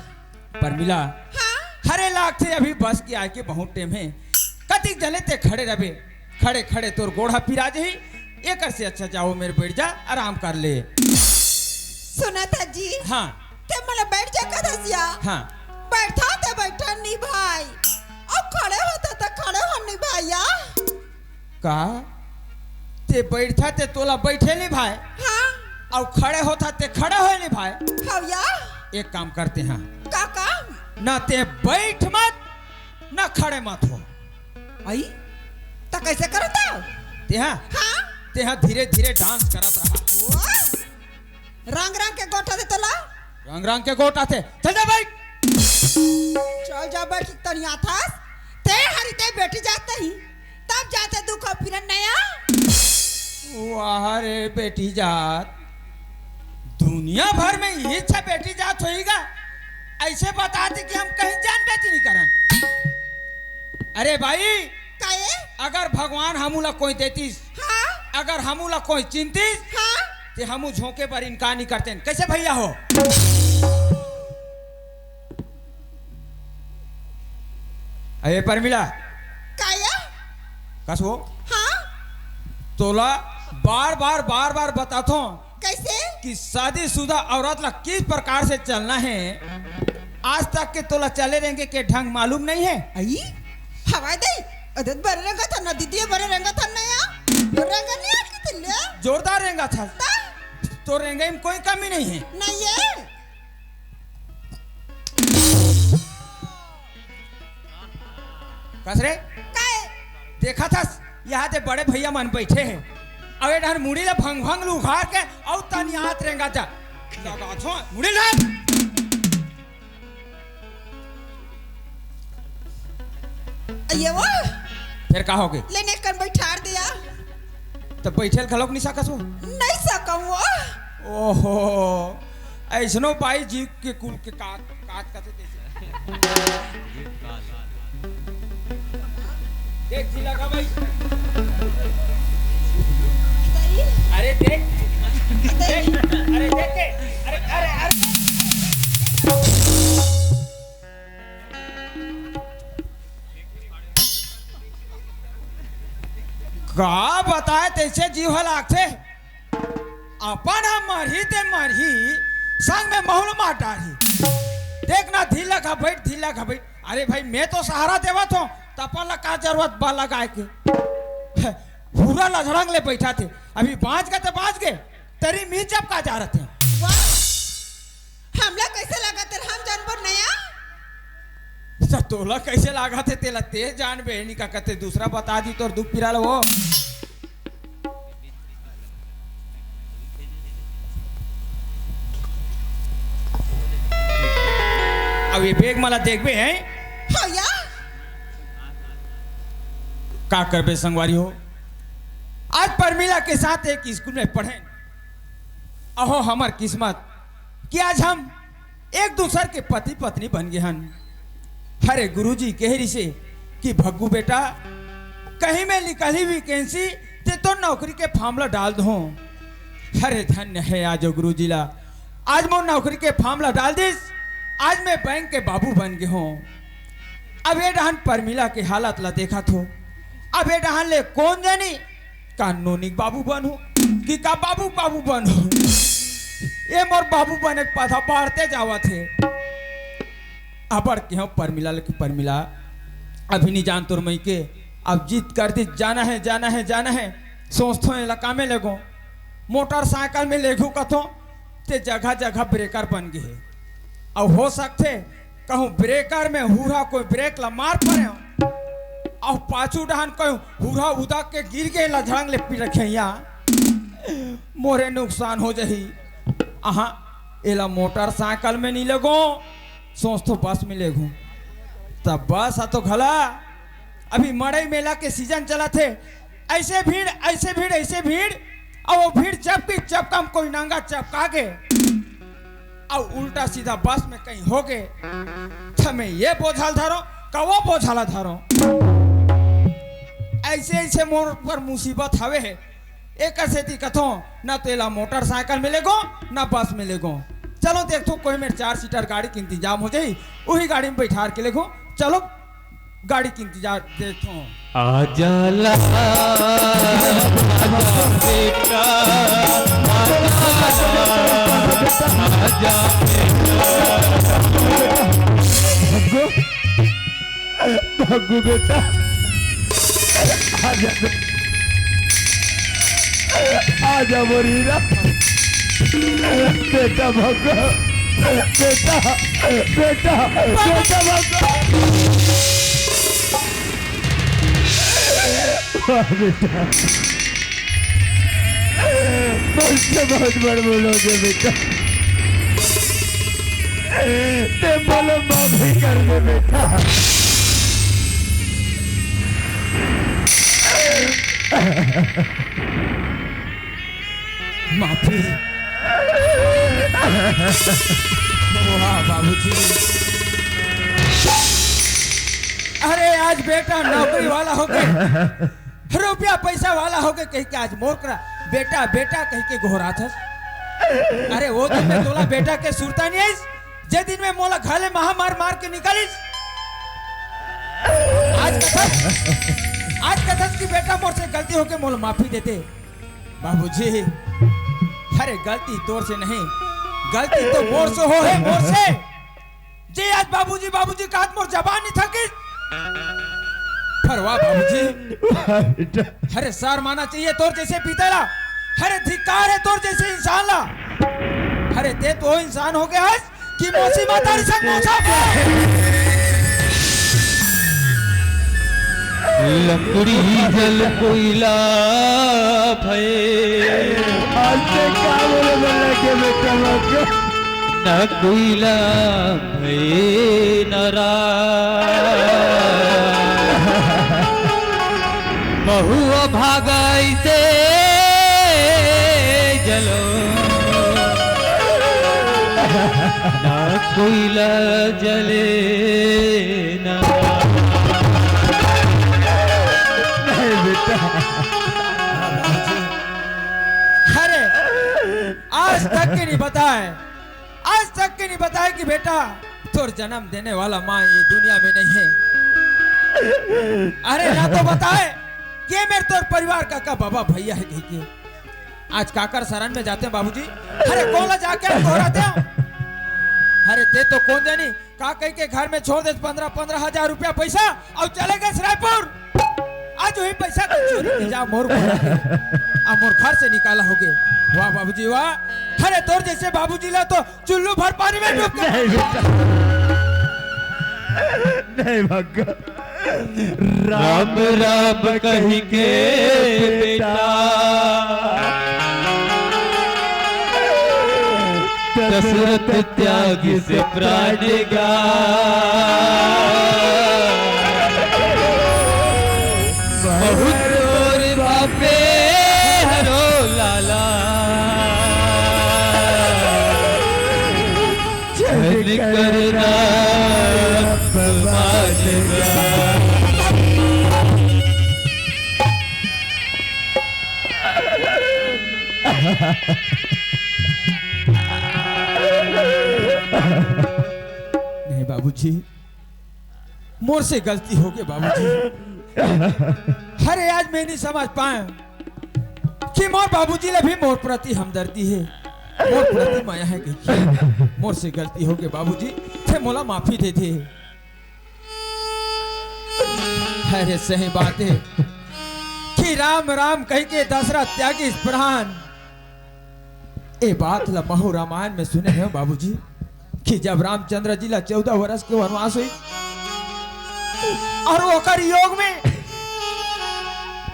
परमिला
हाँ
हरे लाख थे अभी बस के आए के बहुत टाइम है कतिक जले ते खड़े रहे खड़े खड़े तोर गोड़ा पिरा जी एक से अच्छा जाओ मेरे बैठ जा आराम कर ले
सुना था जी
हाँ
ते मला बैठ जा का दसिया
हाँ
बैठा तो बैठा नहीं भाई अब खड़े होता तो खड़े हो नहीं भैया
का ते बैठा ते तोला बैठे नहीं भाई
हाँ
और खड़े होता ते खड़े हो नहीं भाई
हविया
एक काम करते हैं
का काम
ना ते बैठ मत ना खड़े मत हो
आई तो कैसे करता
ते हाँ धीरे धीरे डांस करत रहा
रंग रंग के गोठा दे तोला
रंग रंग के गोटा थे चल जा बैठ
चल जा बैठ तनिया था ते हरी ते बैठी जाते ही तब जाते दुख फिर नया
वाह रे बेटी जात दुनिया भर में ये अच्छा बेटी जात होएगा ऐसे बता दी कि हम कहीं जान बेटी नहीं करन अरे भाई
काये
अगर भगवान हमूला कोई देतीस
हाँ
अगर हमूला कोई चिंतीस
हाँ
ते हमू झोंके पर इनकार नहीं करते कैसे भैया हो अरे परमिला
काया
कसो
हाँ
तोला बार बार बताता हूँ
कैसे
कि शादीशुदा औरत ला किस प्रकार से चलना है आज तक के तोला चले रहेंगे के ढंग मालूम नहीं है
आई हवा दे अदत बरे रंगा था ना दीदी बरे रंगा था नया रंगा नहीं आ कितने
जोरदार रहेगा था तो रहेंगे में कोई कमी नहीं है
नहीं है
कसरे
काये
देखा था यहाँ ते बड़े भैया मन बैठे हैं अब ये मुड़ी ला भंग भंग उखाड़ के और तन यहाँ रहेगा जा लगा छो मुड़ी ला
ये वो
फिर कहोगे
लेने कर बैठार दिया
तो बैठल खलोक निशा कसो
नहीं सकूं वो
ओहो ऐसनो पाई जीव के कुल के काट काट कते देख जी लगा भाई अरे देख देख अरे देख के अरे अरे अरे का बताए तैसे जीव लागते अपन हम मरही ते मरही संग में महुल मार डाली देखना ढीला का बैठ अरे भाई मैं तो सहारा देवत हूँ तपन ला का जरूरत बा लगाए के पूरा लजड़ंग ले बैठा थे अभी बाँच गए तो बाँच गए तेरी मीज जब का जा रहे थे
हमला कैसे लगा तेरे हम जानवर नया
तोला कैसे लागा थे तेला तेज जान बहनी का कहते दूसरा बता दी तो दुख पिरा लो वो अब ये बेग मला देखबे हैं
हो या
का करबे संगवारी हो। आज परमिला के साथ एक स्कूल में पढ़े। अहो हमार किस्मत कि आज हम एक दूसर के पति पत्नी बन गए हन। हरे गुरुजी कहरी से कि भग्गू बेटा कहीं में निकली वैकेंसी ते तो नौकरी के फार्मला डाल दो। हरे धन्य है आज गुरुजी ला, आज मोर नौकरी के फार्मला डाल दिस। आज मैं बैंक के बाबू बन गए हूँ। अब ये डहान परमिला के हालत ला देखा थो। अब ये डहान ले कौन जानी कानूनी बाबू बनू कि का बाबू बाबू बनू। ये मोर बाबू बने पथा बढ़ते जावा थे। अबर क्यों परमिला लेके परमिला अभी नहीं जान तोर मई के। अब जीत कर दी जाना है जाना है जाना है। सोचतो इलाका में लेगो मोटरसाइकिल में लेगू कथो ते जगह जगह ब्रेकर बन गए। अब हो सकते कहूँ ब्रेकर में हुरा कोई ब्रेक ला मार पड़े और पाछू डहान कहूँ हुरा उदा के गिर गए ला झड़ंग ले पी रखे मोरे नुकसान हो जाही। आहा एला मोटरसाइकिल में नहीं लगो सोच तो बस में लेगू तब बस आ तो घला। अभी मड़ई मेला के सीजन चला थे। ऐसे भीड़ ऐसे भीड़ ऐसे भीड़ और वो भीड़ चपकी चपकम कोई नंगा चपका के और उल्टा सीधा बस में कहीं हो गए। थमे ये बोझाल धारो कवो बोझाला धारो। ऐसे ऐसे मोर पर मुसीबत हवे है। एक सेती कथो ना तेला मोटरसाइकिल में लेगो ना बस में लेगो। चलो देखो कोई मेरे 4 सीटर गाड़ी की इंतजाम हो जाए वही गाड़ी में बैठा के लेगो। चलो गाड़ी की इंतजार देखो।
आजा ला आजा बेटा आजा
भग्गू भग्गू बेटा आजा आजा मोरीरा बेटा भग्गू बेटा बेटा बेटा भग्गू बेटा मुझसे बहुत बड़ बोलोगे बेटा। ते बोलो माफी कर दे बेटा।
माफी वाह बाबूजी। अरे आज बेटा नौकरी वाला हो गए रुपया पैसा वाला हो गए कहीं के आज मोर करा बेटा बेटा कहीं के घोरा था। अरे वो दिन में तोला बेटा के सुरता नहीं आई जे दिन में मोला घाले महा मार मार के निकालिस। आज कथस की बेटा मोर से गलती होके मोला माफी देते। बाबूजी अरे गलती तोर से नहीं गलती तो मोर से हो है मोर से। जी आज बाबूजी बाबूजी का हाथ मोर जबान नहीं थकी। फरवा बाबूजी अरे सर माना चाहिए तोर जैसे पीतेला। अरे धिक्कार है तोर जैसे इंसान ला। अरे ते तो इंसान हो गया है कि मौसी माता रिसक मौसा
लकड़ी जल कोयला भये
आज से क्या बोले बोले के बेटा भग्गू
न कोयला भये नरा बहुआ भागाई से जलो ना कोयला जले नरा।
नहीं बेटा
अरे आज तक के नहीं बताए आज तक के नहीं बताए कि बेटा तोर जन्म देने वाला माँ ये दुनिया में नहीं है। अरे ना तो बताए कि ये मेरे तोर परिवार का बाबा भैया है कहीं के। आज काकर शरण में जाते हैं बाबूजी। अरे कौन ला जाके दोहराते हैं। अरे ते तो कौन जानी का कहीं के घर में छोड़ दे 15-15 हजार रुपया पैसा और चले गए रायपुर। आज वही पैसा को चोरी जा मोर मोर घर से निकाला हो गए। वाह बाबूजी वाह। अरे तोर जैसे बाबूजी ला तो चुल्लू भर पानी में डूब गए।
नहीं बेटा नहीं भग्गू
राम राम कही के बेटा
तो
दशरथ त्यागी से प्राण गा बहुत और बापे हरो लाला चल करना मान गा
नहीं बाबूजी, मोर से गलती हो गई बाबूजी। अरे आज मैं नहीं समझ पाया कि मोर बाबूजी ने भी मोर प्रति हमदर्दी है, मोर प्रति माया है कि मोर से गलती हो गई बाबूजी, थे मोला माफी दे दे। अरे सही बात है कि राम राम कह के दशरथ त्यागी इस प्राण। ये बात ला बहु रामायण में सुने हैं बाबूजी कि जब रामचंद्र जी ला 14 वर्ष के वनवास हुई और वो कर योग में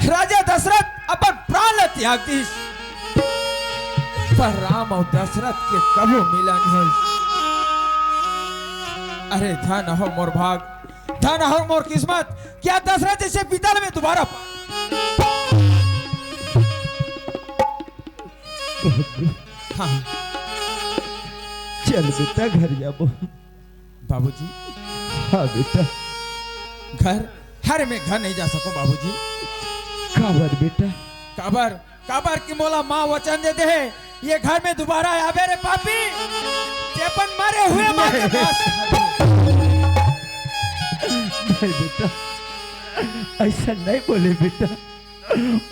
राजा दशरथ अपन प्राण ला त्याग दीस, पर राम और दशरथ के कबो मिलन हुई। अरे धन हो मोर भाग, धन हो मोर किस्मत, क्या दशरथ जैसे पिता में दोबारा हाँ
चल बेटा घर जाबो।
बाबूजी
हाँ बेटा।
घर, हर में घर नहीं जा सको बाबूजी।
काबर बेटा?
काबर काबर की मोला माँ वचन दे दे ये घर में दोबारा आवे रे पापी, तेपन मारे हुए माँ के पास।
नहीं बेटा, ऐसा नहीं बोले बेटा।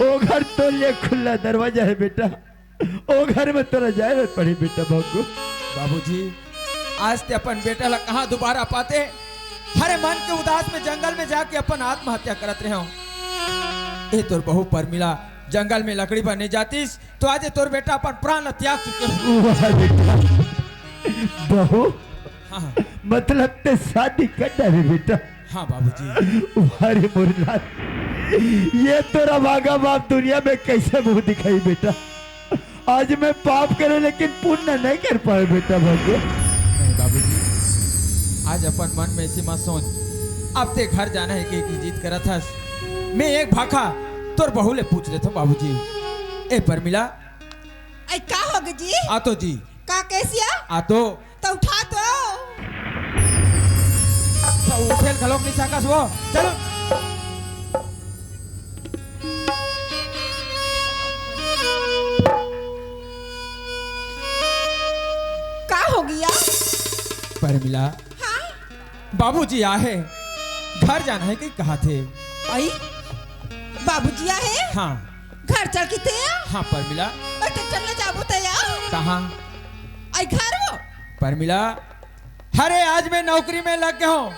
ओ घर तो ये खुला दरवाजा है बेटा, ओ घर में तोरा जाए पड़ी बेटा। भागो
बाबूजी, आज ते अपन बेटा ला कहाँ दोबारा पाते? हरे मन के उदास में जंगल में जाके अपन आत्महत्या करत रहे हो। ए तोर बहू पर मिला जंगल में लकड़ी बनने जातीस तो आज तोर बेटा अपन प्राण त्याग चुके हो।
वाह बेटा, बहू
हाँ
मतलब ते शादी कर डाले बेटा।
हाँ बाबूजी।
अरे मुरलाल, ये तोरा भागा बाप दुनिया में कैसे मुंह दिखाई बेटा। आज मैं पाप करे लेकिन पुण्य नहीं कर पाए बेटा। भाग्य
नहीं बाबूजी, आज अपन मन में ऐसी मत सोच। अब ते घर जाना है कि जीत करा था। मैं एक भाखा तोर बहू ले पूछ लेता हूँ बाबूजी। ए परमिला,
आई का हो गई जी?
आतो जी।
का कैसिया?
आतो
तो उठा तो।
उठेल खलोक नहीं साकास वो चलो।
का हो गया?
परमिला,
हाँ
बाबूजी आए, घर जाना है कि कहा थे?
आई बाबूजी है?
हाँ
घर चल के थे?
हाँ परमिला।
तो चलना जाबो तया?
कहाँ?
आई घर हो?
परमिला, हरे आज मैं नौकरी में लग गया हूँ,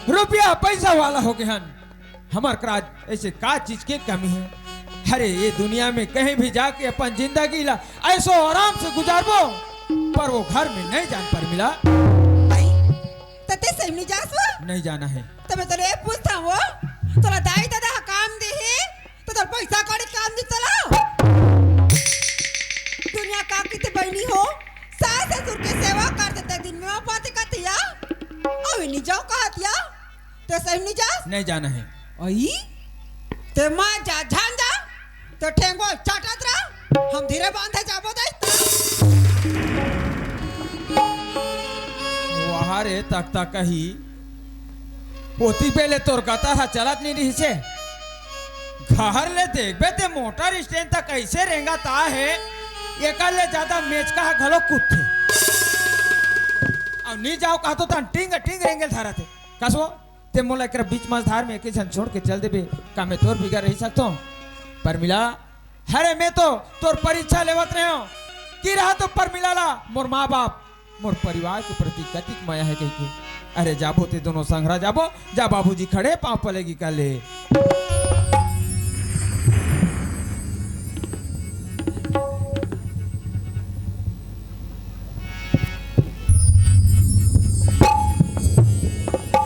रुपया पैसा वाला हो गया हन। हमार क्राज ऐसे का चीज के कमी है? हरे ये दुनिया में कहीं भी जाके अपन जिंदगी ला ऐसो आराम से गुजारबो, पर वो घर में नहीं जान परमिला।
आई तते सही नहीं जासवा?
नहीं जाना है।
तो मैं तेरे पूछता हूँ, तोरा दाई दादा काम दे है तो तोर पैसा कौड़ी काम दी तला? दुनिया का किते बहनी हो, सास ससुर के सेवा कर देते दिन में पाते कतिया अभी नहीं जाओ कहतिया तो सही नहीं जा?
नहीं जाना है।
आई ते मां जा झान जा तो ठेंगो चाटत रहा, हम धीरे बांधे जाबो दे।
वहाँ रे तक तक कही पोती पहले तोर गता था चलत नहीं रही से घर ले देख बे ते मोटर स्टैंड तक कैसे रेंगा ता है ये कर ले ज्यादा मेच का घलो कुत्ते अब नहीं जाओ कहा तो टिंग टिंग रेंगे धारा थे कसो ते मोला कर बीच मझधार में एक जन छोड़ के चल दे बे का मैं तोर बिगड़ रही सकता हूँ। पर मिला हरे मैं तो तोर परीक्षा लेवत रहे हो कि रहा तो पर मिला ला मोर माँ बाप मोर परिवार के प्रति कतिक माया है कह के। अरे जाबो ते दोनों संघरा जाबो जा बाबूजी खड़े पाँव पलेगी कर ले।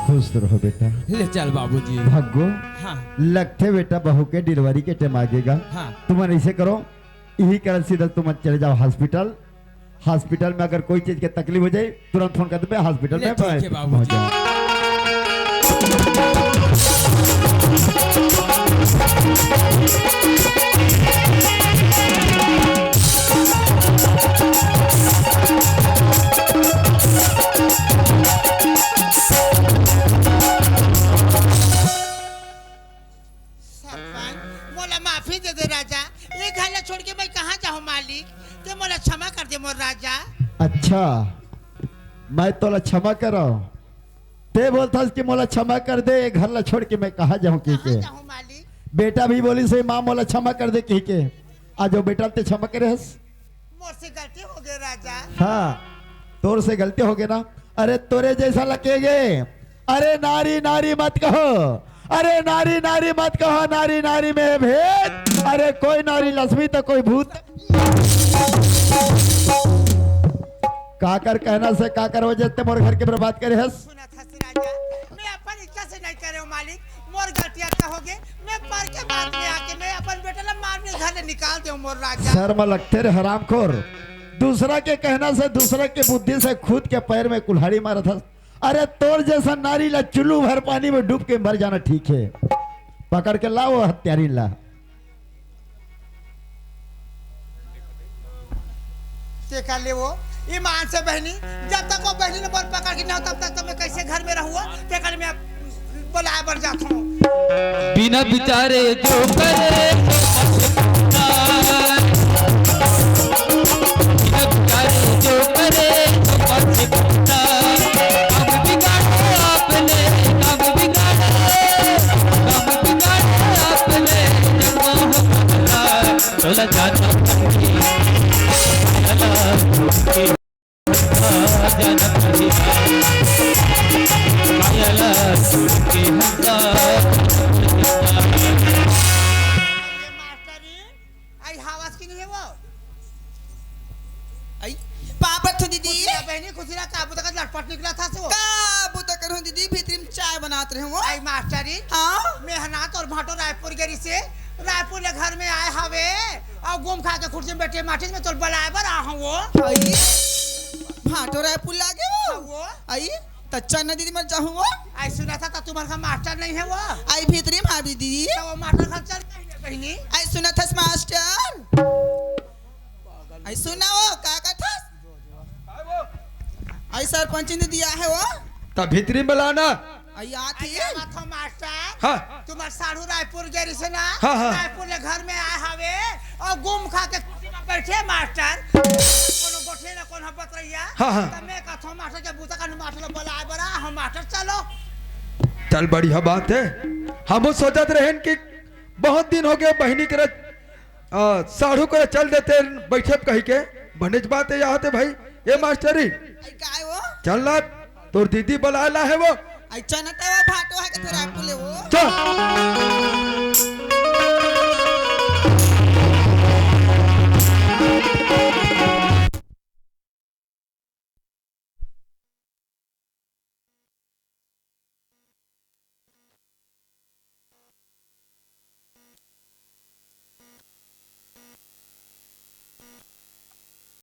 खुश रहो बेटा।
ले चल बाबूजी।
भागो
हाँ
लगते बेटा बहू के डिलीवरी के टाइम आगेगा।
हाँ
तुम ऐसे करो, यही कर सीधा तुम चले जाओ हॉस्पिटल हॉस्पिटल में अगर कोई चीज की तकलीफ हो जाए तुरंत फोन कर दे, हॉस्पिटल
ले,
में
ठीक है बाबूजी।
पहुंच जाए।
सरपंच मोला माफी दे दे राजा, ये घर ला छोड़ के मैं कहाँ जाऊँ मालिक, ते मोला क्षमा कर दे मोर राजा।
अच्छा मैं तोला क्षमा करो, ते बोलता कि मोला क्षमा कर दे, ये घर ला छोड़ के मैं कहा जाऊं की
कहाँ
के।
जाऊँ मालिक?
बेटा भी बोली से माँ मोला क्षमा कर दे की के। आज वो बेटा ते क्षमा करे हस।
मोर से गलती हो गई राजा।
हाँ तोर से गलती हो गई ना। अरे तोरे जैसा लगेगे। अरे नारी नारी मत कहो, अरे नारी नारी मत कहो, नारी नारी में है भेद। अरे कोई नारी लक्ष्मी तो कोई भूत। काकर कहना से काकर वजह ते मोर घर के बर्बाद करे हस।
सुना था से राजा, मैं अपन इच्छा से नहीं करे हूँ मालिक, मोर गलतियाँ का हो गए, मैं पर के बाद में आके मैं अपन बेटा ला मार के घर ले निकाल दे मोर राजा।
शर्म लगते रे हरामखोर। दूसरा के कहना से दूसरा के बुद्धि से खुद के पैर में कुल्हाड़ी मारा था। अरे तोर जैसा नारी ला चुल्लू भर पानी में डूब के मर जाना ठीक है। पकड़ के ला वो हत्यारी ला।
देखा ले वो ईमान से बहनी, जब तक वो बहनी ने बोल पकड़ के ना हो, तब तक तो मैं कैसे घर में रहूँगा। देखा मैं बुलाए बढ़ जाता हूँ।
बिना विचारे जो करे बिना विचारे जो करे तो पछताता। काम बिगाड़े आपने, काम बिगाड़े आपने, जन्म हो चला जाना पड़ेगा, जाना पड़ेगा, मायाला छूट के
आई हवास की नहीं है वो।
आई पापा तो दीदी
खुशिरा बहनी खुशिरा काबू तक लटपट निकला था सो।
काबू तो करूं दीदी, भीतरी में चाय बनाते रहे हो।
आई मास्टरी
हाँ
मेहनत और भाटो रायपुर गेरी से रायपुर ले घर में आए हवे और घूम खा के कुर्सी में बैठे माटिस में तो बुलाए बर आ हूं वो।
आई भाटो रायपुर लागे
हाँ
वो।
वो
आई तच्चा न दीदी मर जाऊंगा।
आई सुना था तुम्हारे का मास्टर नहीं है वो।
आई भीतरी में भाभी दीदी।
तो वो मास्टर का चल नहीं है बहनी।
आई सुना था मास्टर। आई सुना वो का था। आई सरपंच ने दिया है वो।
तब भीतरी में लाना।
आई आती
आई
है।
बात हो मास्टर।
हाँ
तुम्हारे साढ़ू रायपुर गेरी से ना
हाँ, हाँ।
रायपुर ले घर में आए हवे और घूम खा के कुर्सी में बैठे मास्टर। कोनो गोठे ना कोनो बतरैया।
हाँ, हाँ।
तब मैं कहता हूँ मास्टर जब बूता का मास्टर बुलाए बरा हम मास्टर चलो।
चल बढ़िया बात है। हम सोचत रहे कि बहुत दिन हो गए बहनी के साढ़ू करे चल देते बैठे कही के बनेज बात है यहाँ थे भाई। ये मास्टरी
आई काय वो।
चल ना तोर दीदी बुलाला है वो।
आई चना तवा भाटो है के रायपुर ले वो।
चल